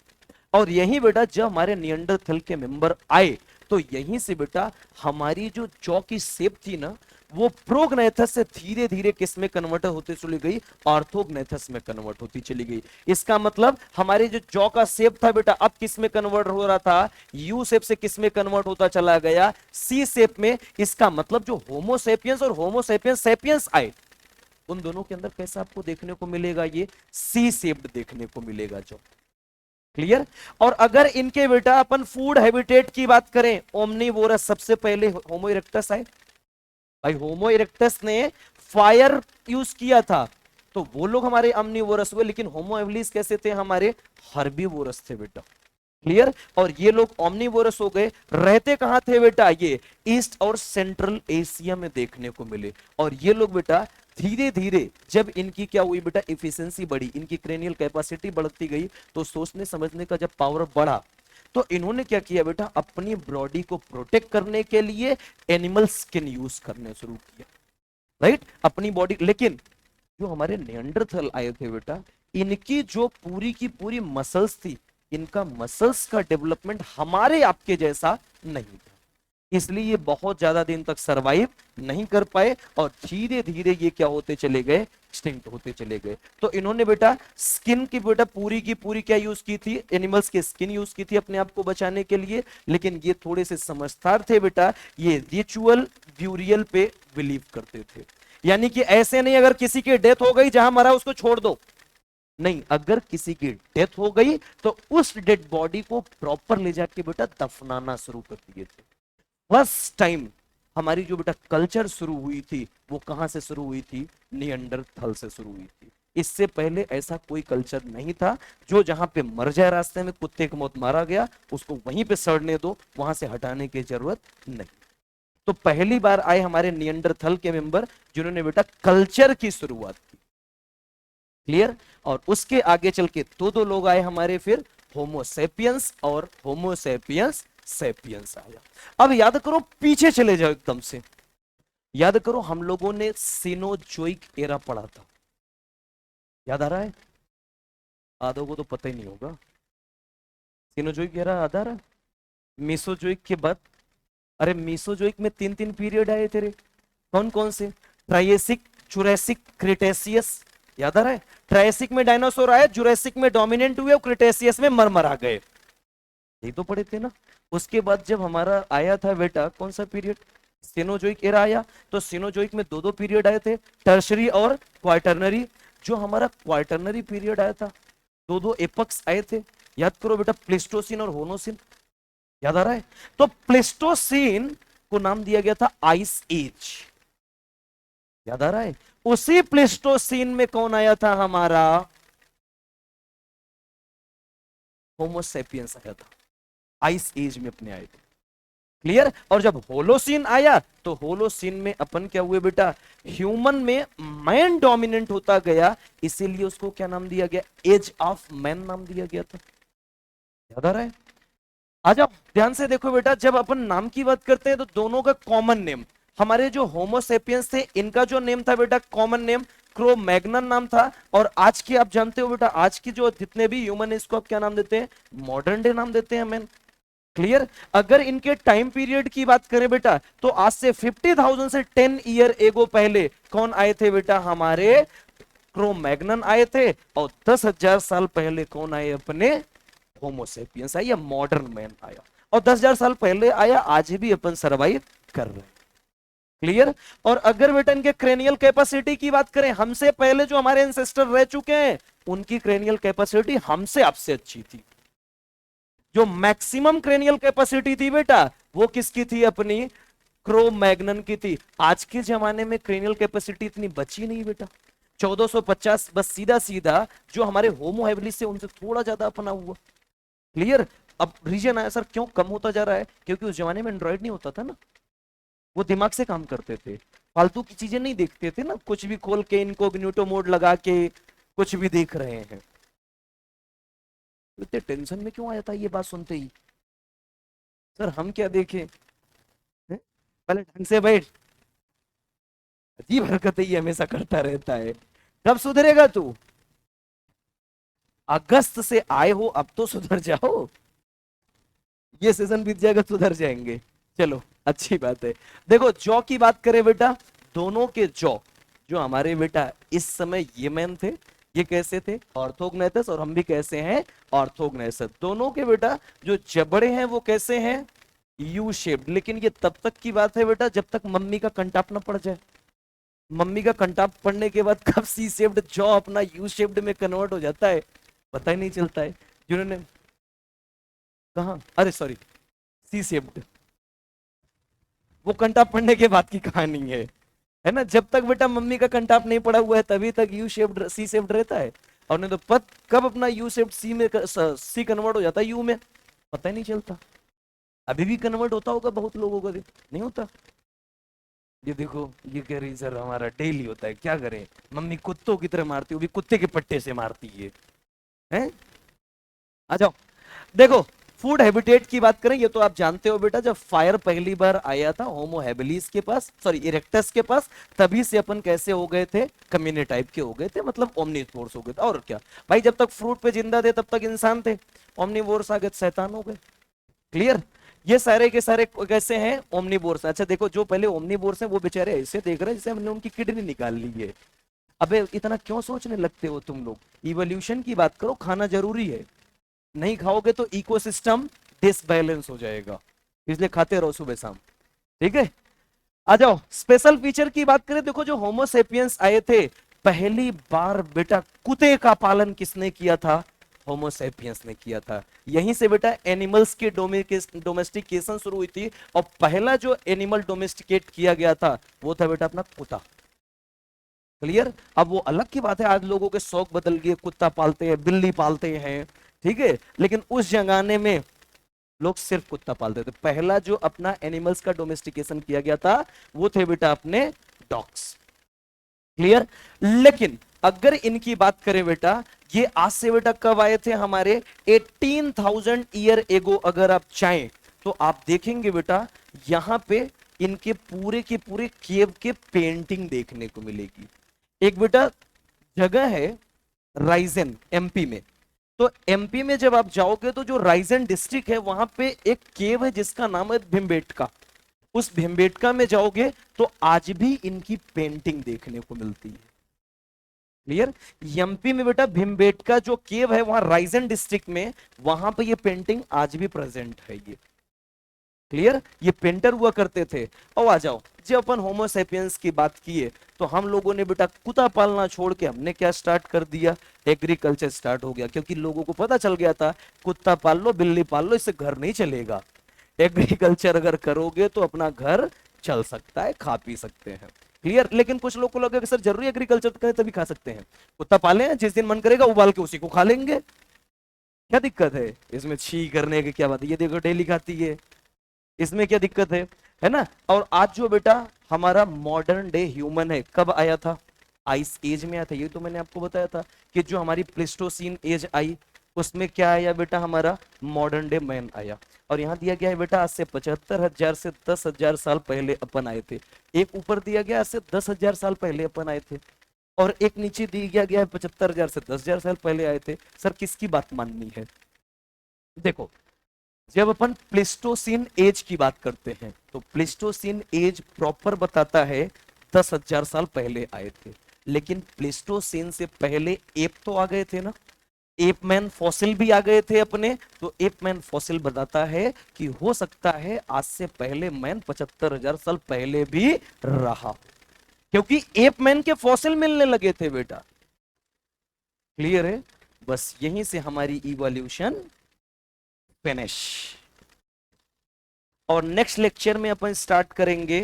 और यही बेटा जब हमारे निएंडरथल के मेंबर आए, तो यहीं से बेटा हमारी जो जॉ की शेप थी ना, वो प्रोग्नेथस से धीरे धीरे किस में कन्वर्ट होती चली गई? ऑर्थोग्नेथस में कन्वर्ट होती चली गई। इसका मतलब हमारी जो जॉ का शेप था बेटा, अब किस में कन्वर्ट हो रहा था? यू शेप से किस में कन्वर्ट होता चला गया? सी शेप में। इसका मतलब जो होमो सेपियंस और होमो सेपियंस सेपियंस आए, उन दोनों के अंदर कैसा आपको देखने को मिलेगा? ये सी शेप्ड देखने को मिलेगा। जो क्लियर। और अगर इनके बेटा अपन फूड हैबिटेट की बात करें, ओमनीवोरस सबसे पहले होमो इरेक्टस आए। भाई होमो इरेक्टस ने फायर यूज किया था तो वो लोग हमारे omnivorous हुए, लेकिन होमो एवलिस कैसे थे, हमारे हर्बीवोरस थे बेटा। क्लियर। और ये लोग ओमनीवोरस हो गए। रहते कहां थे बेटा, ये ईस्ट और सेंट्रल एशिया में देखने को मिले। और ये लोग बेटा धीरे धीरे जब इनकी क्या हुई बेटा, इफिशियंसी बढ़ी, इनकी क्रेनियल कैपेसिटी बढ़ती गई, तो सोचने समझने का जब पावर बढ़ा, तो इन्होंने क्या किया बेटा, अपनी बॉडी को प्रोटेक्ट करने के लिए एनिमल स्किन यूज करने शुरू किया। राइट, अपनी बॉडी। लेकिन जो हमारे नियंडरथल आए थे बेटा, इनकी जो पूरी की पूरी मसल्स थी, इनका मसल्स का डेवलपमेंट हमारे आपके जैसा नहीं था, इसलिए ये बहुत ज्यादा दिन तक सरवाइव नहीं कर पाए और धीरे धीरे ये क्या होते चले गए, एक्सटिंक्ट होते चले गए। तो इन्होंने बेटा स्किन की बेटा पूरी की पूरी क्या यूज की थी, एनिमल्स की स्किन यूज की थी अपने आप को बचाने के लिए। लेकिन ये थोड़े से समझदार थे बेटा, ये रिचुअल ब्यूरियल पे बिलीव करते थे। यानी कि ऐसे नहीं अगर किसी की डेथ हो गई जहां मरा उसको छोड़ दो, नहीं, अगर किसी की डेथ हो गई तो उस डेड बॉडी को प्रॉपर ले जाके बेटा दफनाना शुरू कर दिए थे। फर्स्ट टाइम हमारी जो बेटा कल्चर शुरू हुई थी वो कहां से शुरू हुई थी, नियंडरथल से शुरू हुई थी। इससे पहले ऐसा कोई कल्चर नहीं था जो जहां पे मर जाए रास्ते में, कुत्ते की मौत मारा गया उसको वहीं पे सड़ने दो, वहां से हटाने की जरूरत नहीं। तो पहली बार आए हमारे नियंडरथल के मेंबर जिन्होंने बेटा कल्चर की शुरुआत की। क्लियर। और उसके आगे चल के दो लोग आए हमारे, फिर होमोसेपियंस और होमोसेपियंस सेपियंस आया। अब याद करो, पीछे चले जाओ एकदम से, याद करो हम लोगों ने सीनोजोइक एरा पढ़ा था, याद आ रहा है? आधों को तो पता ही नहीं होगा। सीनोजोइक एरा याद आ रहा है? मेसोजोइक के बाद, अरे मेसोजोइक में तीन तीन पीरियड आए थे रे, कौन कौन से, ट्राइएसिक, जुरैसिक, क्रिटेशियस, याद आ रहा है? ट्राइएसिक में डायनासोर आए, जुरैसिक में डोमिनेंट हुए और क्रिटेशियस में मरमरा गए, यही तो पढ़े थे ना। उसके बाद जब हमारा आया था बेटा कौन सा पीरियड, सीनोजोइक एरा आया, तो सीनोजोइक में दो पीरियड आए थे, टर्शरी और क्वार्टरनरी। जो हमारा क्वार्टरनरी पीरियड आया था, दो एपक्स आए थे, याद करो बेटा, प्लेस्टोसिन और होनोसिन, याद आ रहा है? तो प्लेस्टोसिन को नाम दिया गया था आइस एज, याद आ रहा है? उसी प्लेस्टोसिन में कौन आया था, हमारा होमोसेपियंस आया था, आइस एज में अपने आए थे। क्लियर। और जब होलोसीन आया तो होलोसीन में अपन क्या हुए बेटा, ह्यूमन में मैन डोमिनेंट होता गया, इसीलिए उसको क्या नाम दिया गया, एज ऑफ मैन नाम दिया गया था, याद आ रहा है? आज आप ध्यान से देखो बेटा, जब अपन नाम की बात करते हैं तो दोनों का कॉमन नेम, हमारे जो होमोसेपियंस थे इनका जो नेम था बेटा कॉमन नेम क्रो मैग्नन नाम था। और आज की आप जानते हो बेटा, आज की जो जितने भी ह्यूमन है इसको आप क्या नाम देते हैं, मॉडर्न डे नाम देते हैं मैन। क्लियर। अगर इनके टाइम पीरियड की बात करें बेटा, तो आज से 50,000 से 10 ईयर एगो पहले कौन आए थे बेटा, हमारे क्रो मैग्नन आए थे। और 10,000 साल पहले कौन आए, अपने होमोसेपियंस आया, मॉडर्न मैन आया। और 10,000 साल पहले आया, आज भी अपन सरवाइव कर रहे हैं। क्लियर। और अगर बेटा इनके क्रेनियल कैपेसिटी की बात करें, हमसे पहले जो हमारे एंसेस्टर रह चुके हैं उनकी क्रेनियल कैपेसिटी हमसे आपसे अच्छी थी। जो मैक्सिमम क्रेनियल कैपेसिटी थी बेटा वो किसकी थी, अपनी क्रो मैग्नन की थी। आज के जमाने में क्रेनियल कैपेसिटी इतनी बची नहीं बेटा, 1450 बस सीधा सीधा जो हमारे होमो हैबिलिस से उनसे थोड़ा ज्यादा अपना हुआ। क्लियर। अब रीजन आया सर क्यों कम होता जा रहा है, क्योंकि उस जमाने में एंड्रॉइड नहीं होता था ना, वो दिमाग से काम करते थे, फालतू की चीजें नहीं देखते थे ना, कुछ भी खोल के इनकोग्निटो मोड लगा के कुछ भी देख रहे हैं। इतने टेंशन में क्यों आया था ये बात सुनते ही, सर हम क्या देखे हैं? पहले ढंग से बैठ, अजीब हरकतें ये हमेशा करता रहता है। कब सुधरेगा तू, अगस्त से आए हो, अब तो सुधर जाओ, ये सीजन बीत जाएगा सुधर जाएंगे। चलो अच्छी बात है। देखो जॉ की बात करें बेटा, दोनों के जॉ जो हमारे बेटा इस समय ये मैन थे, ये कैसे थे, ऑर्थोग्नेथस, और हम भी कैसे हैं, ऑर्थोग्नेथस। दोनों के बेटा जो जबड़े हैं वो कैसे हैं, यू शेप्ड। लेकिन ये तब तक की बात है बेटा जब तक मम्मी का कंटाप ना पड़ जाए। मम्मी का कंटाप पड़ने के बाद कब सी शेप्ड जॉ अपना यू शेप्ड में कन्वर्ट हो जाता है पता ही नहीं चलता है। जिन्होंने कहाँ, अरे सॉरी, सी शेप्ड, वो कंटाप पढ़ने के बाद की कहानी है ना। जब तक बेटा मम्मी का कंटाप नहीं पड़ा हुआ है तभी तक यू शेप्ड सी शेप्ड रहता है, और नहीं तो पत कब अपना यू शेप्ड सी में सी कन्वर्ट हो जाता है यू में, पता ही नहीं चलता। अभी भी कन्वर्ट होता होगा बहुत लोगों का, नहीं होता। ये देखो ये कह रही सर हमारा डेली होता है, क्या करें, मम्मी कुत्तों की तरह मारती है, वो भी कुत्ते के पट्टे से मारती है। आ जाओ, देखो फूड हैबिटेट की बात करें, ये तो आप जानते हो बेटा, जब फायर पहली बार आया था होमो हैबिलिस के पास, सॉरी इरेक्टस के पास, तभी से अपन कैसे हो गए थे, कम्युनी टाइप के हो गए थे, मतलब ओमनीवोर्स हो गए थे। और क्या भाई, जब तक फ्रूट पे जिंदा थे तब तक इंसान थे, ओमनीवोर्स आ गए शैतान हो गए। क्लियर, ये सारे के सारे कैसे हैं, ओमनीवोर्स। अच्छा देखो, जो पहले ओमनीवोर्स हैं वो बेचारे ऐसे देख रहे हैं जैसे हमने उनकी किडनी निकाल ली है। अबे इतना क्यों सोचने लगते हो तुम लोग, इवोल्यूशन की बात करो, खाना जरूरी है, नहीं खाओगे तो इकोसिस्टम डिसबैलेंस हो जाएगा, इसलिए खाते रहो सुबह शाम। ठीक है, आ जाओ स्पेशल फीचर की बात करें, देखो जो होमोसेपियंस आए थे, पहली बार बेटा कुत्ते का पालन किसने किया था, होमोसेपियंस ने किया था। यहीं से बेटा एनिमल्स की डोमेस्टिकेशन शुरू हुई थी, और पहला जो एनिमल डोमेस्टिकेट किया गया था वो था बेटा अपना कुत्ता। क्लियर, अब वो अलग की बात है, आज लोगों के शौक बदल गए, कुत्ता पालते हैं, बिल्ली पालते हैं, ठीक है, लेकिन उस जमाने में लोग सिर्फ कुत्ता पालते थे। पहला जो अपना एनिमल्स का डोमेस्टिकेशन किया गया था वो थे बेटा अपने डॉग्स। क्लियर, लेकिन अगर इनकी बात करें बेटा, ये आज से बेटा कब आए थे, हमारे 18,000 ईयर एगो, अगर आप चाहें तो आप देखेंगे बेटा यहां पे इनके पूरे के पूरे केव के पेंटिंग देखने को मिलेगी। एक बेटा जगह है राइजन एमपी में, तो एमपी में जब आप जाओगे तो जो राइजन डिस्ट्रिक्ट है वहां पे एक केव है जिसका नाम है भीमबेटका। उस भीमबेटका में जाओगे तो आज भी इनकी पेंटिंग देखने को मिलती है। क्लियर, एमपी में बेटा भीमबेटका जो केव है वहां राइजन डिस्ट्रिक्ट में, वहां पे ये पेंटिंग आज भी प्रेजेंट है। ये क्लियर, ये पेंटर हुआ करते थे। और आ जाओ, जब अपन होमोसेपियंस की बात किए तो हम लोगों ने बेटा कुत्ता पालना छोड़ के हमने क्या स्टार्ट कर दिया, एग्रीकल्चर स्टार्ट हो गया, क्योंकि लोगों को पता चल गया था कुत्ता पाल लो बिल्ली पाल लो इससे घर नहीं चलेगा, एग्रीकल्चर अगर करोगे तो अपना घर चल सकता है, खा पी सकते हैं। क्लियर, लेकिन कुछ लोग को लगे कि सर जरूरी एग्रीकल्चर करें तभी खा सकते हैं, कुत्ता पाले जिस दिन मन करेगा उबाल के उसी को खा लेंगे, क्या दिक्कत है इसमें, छी करने की क्या बात है, ये देखो डेली खाती है, इसमें क्या दिक्कत है ना। और आज जो बेटा हमारा मॉडर्न डे ह्यूमन है, कब आया था, आइस एज में आया था, ये तो मैंने आपको बताया था कि जो हमारी प्लेस्टोसीन एज आई उसमें क्या आया बेटा, हमारा मॉडर्न डे मैन आया। और यहाँ दिया गया है बेटा आज से 75,000 से 10,000 साल पहले अपन आए थे, एक ऊपर दिया गया आज से 10,000 साल पहले अपन आए थे, और एक नीचे दिया गया है 75,000 से 10,000 साल पहले आए थे। सर किसकी बात माननी है, देखो जब अपन प्लेस्टोसीन एज की बात करते हैं तो प्लेस्टोसीन एज प्रॉपर बताता है 10,000 साल पहले आए थे, लेकिन प्लेस्टोसीन से पहले एप तो आ गए थे ना, एप मैन फॉसिल भी आ गए थे अपने, तो एप मैन फॉसिल बताता है कि हो सकता है आज से पहले मैन 75,000 साल पहले भी रहा, क्योंकि एप मैन के फॉसिल मिलने लगे थे बेटा। क्लियर है, बस यहीं से हमारी इवोल्यूशन फिनिश। और नेक्स्ट लेक्चर में अपन स्टार्ट करेंगे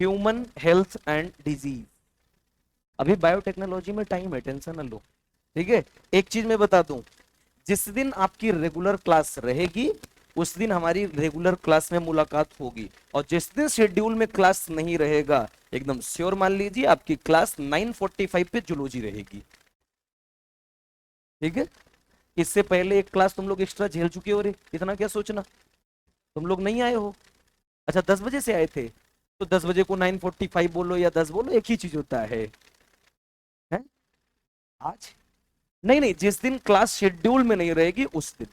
ह्यूमन हेल्थ एंड डिजीज। अभी बायोटेक्नोलॉजी में टाइम है, टेंशन ना लो, ठीक है। एक चीज मैं बता दूं, जिस दिन आपकी रेगुलर क्लास रहेगी उस दिन हमारी रेगुलर क्लास में मुलाकात होगी, और जिस दिन शेड्यूल में क्लास नहीं रहेगा एकदम श्योर मान लीजिए आपकी क्लास 9:45 पे जूलॉजी रहेगी, ठीक है। इससे पहले एक क्लास तुम लोग एक्स्ट्रा झेल चुके हो, रे इतना क्या सोचना, तुम लोग नहीं आए हो, अच्छा 10 बजे से आए थे तो 10 बजे को 9:45 बोलो या 10 बोलो एक ही चीज होता है? आज नहीं नहीं, जिस दिन क्लास शेड्यूल में नहीं रहेगी उस दिन,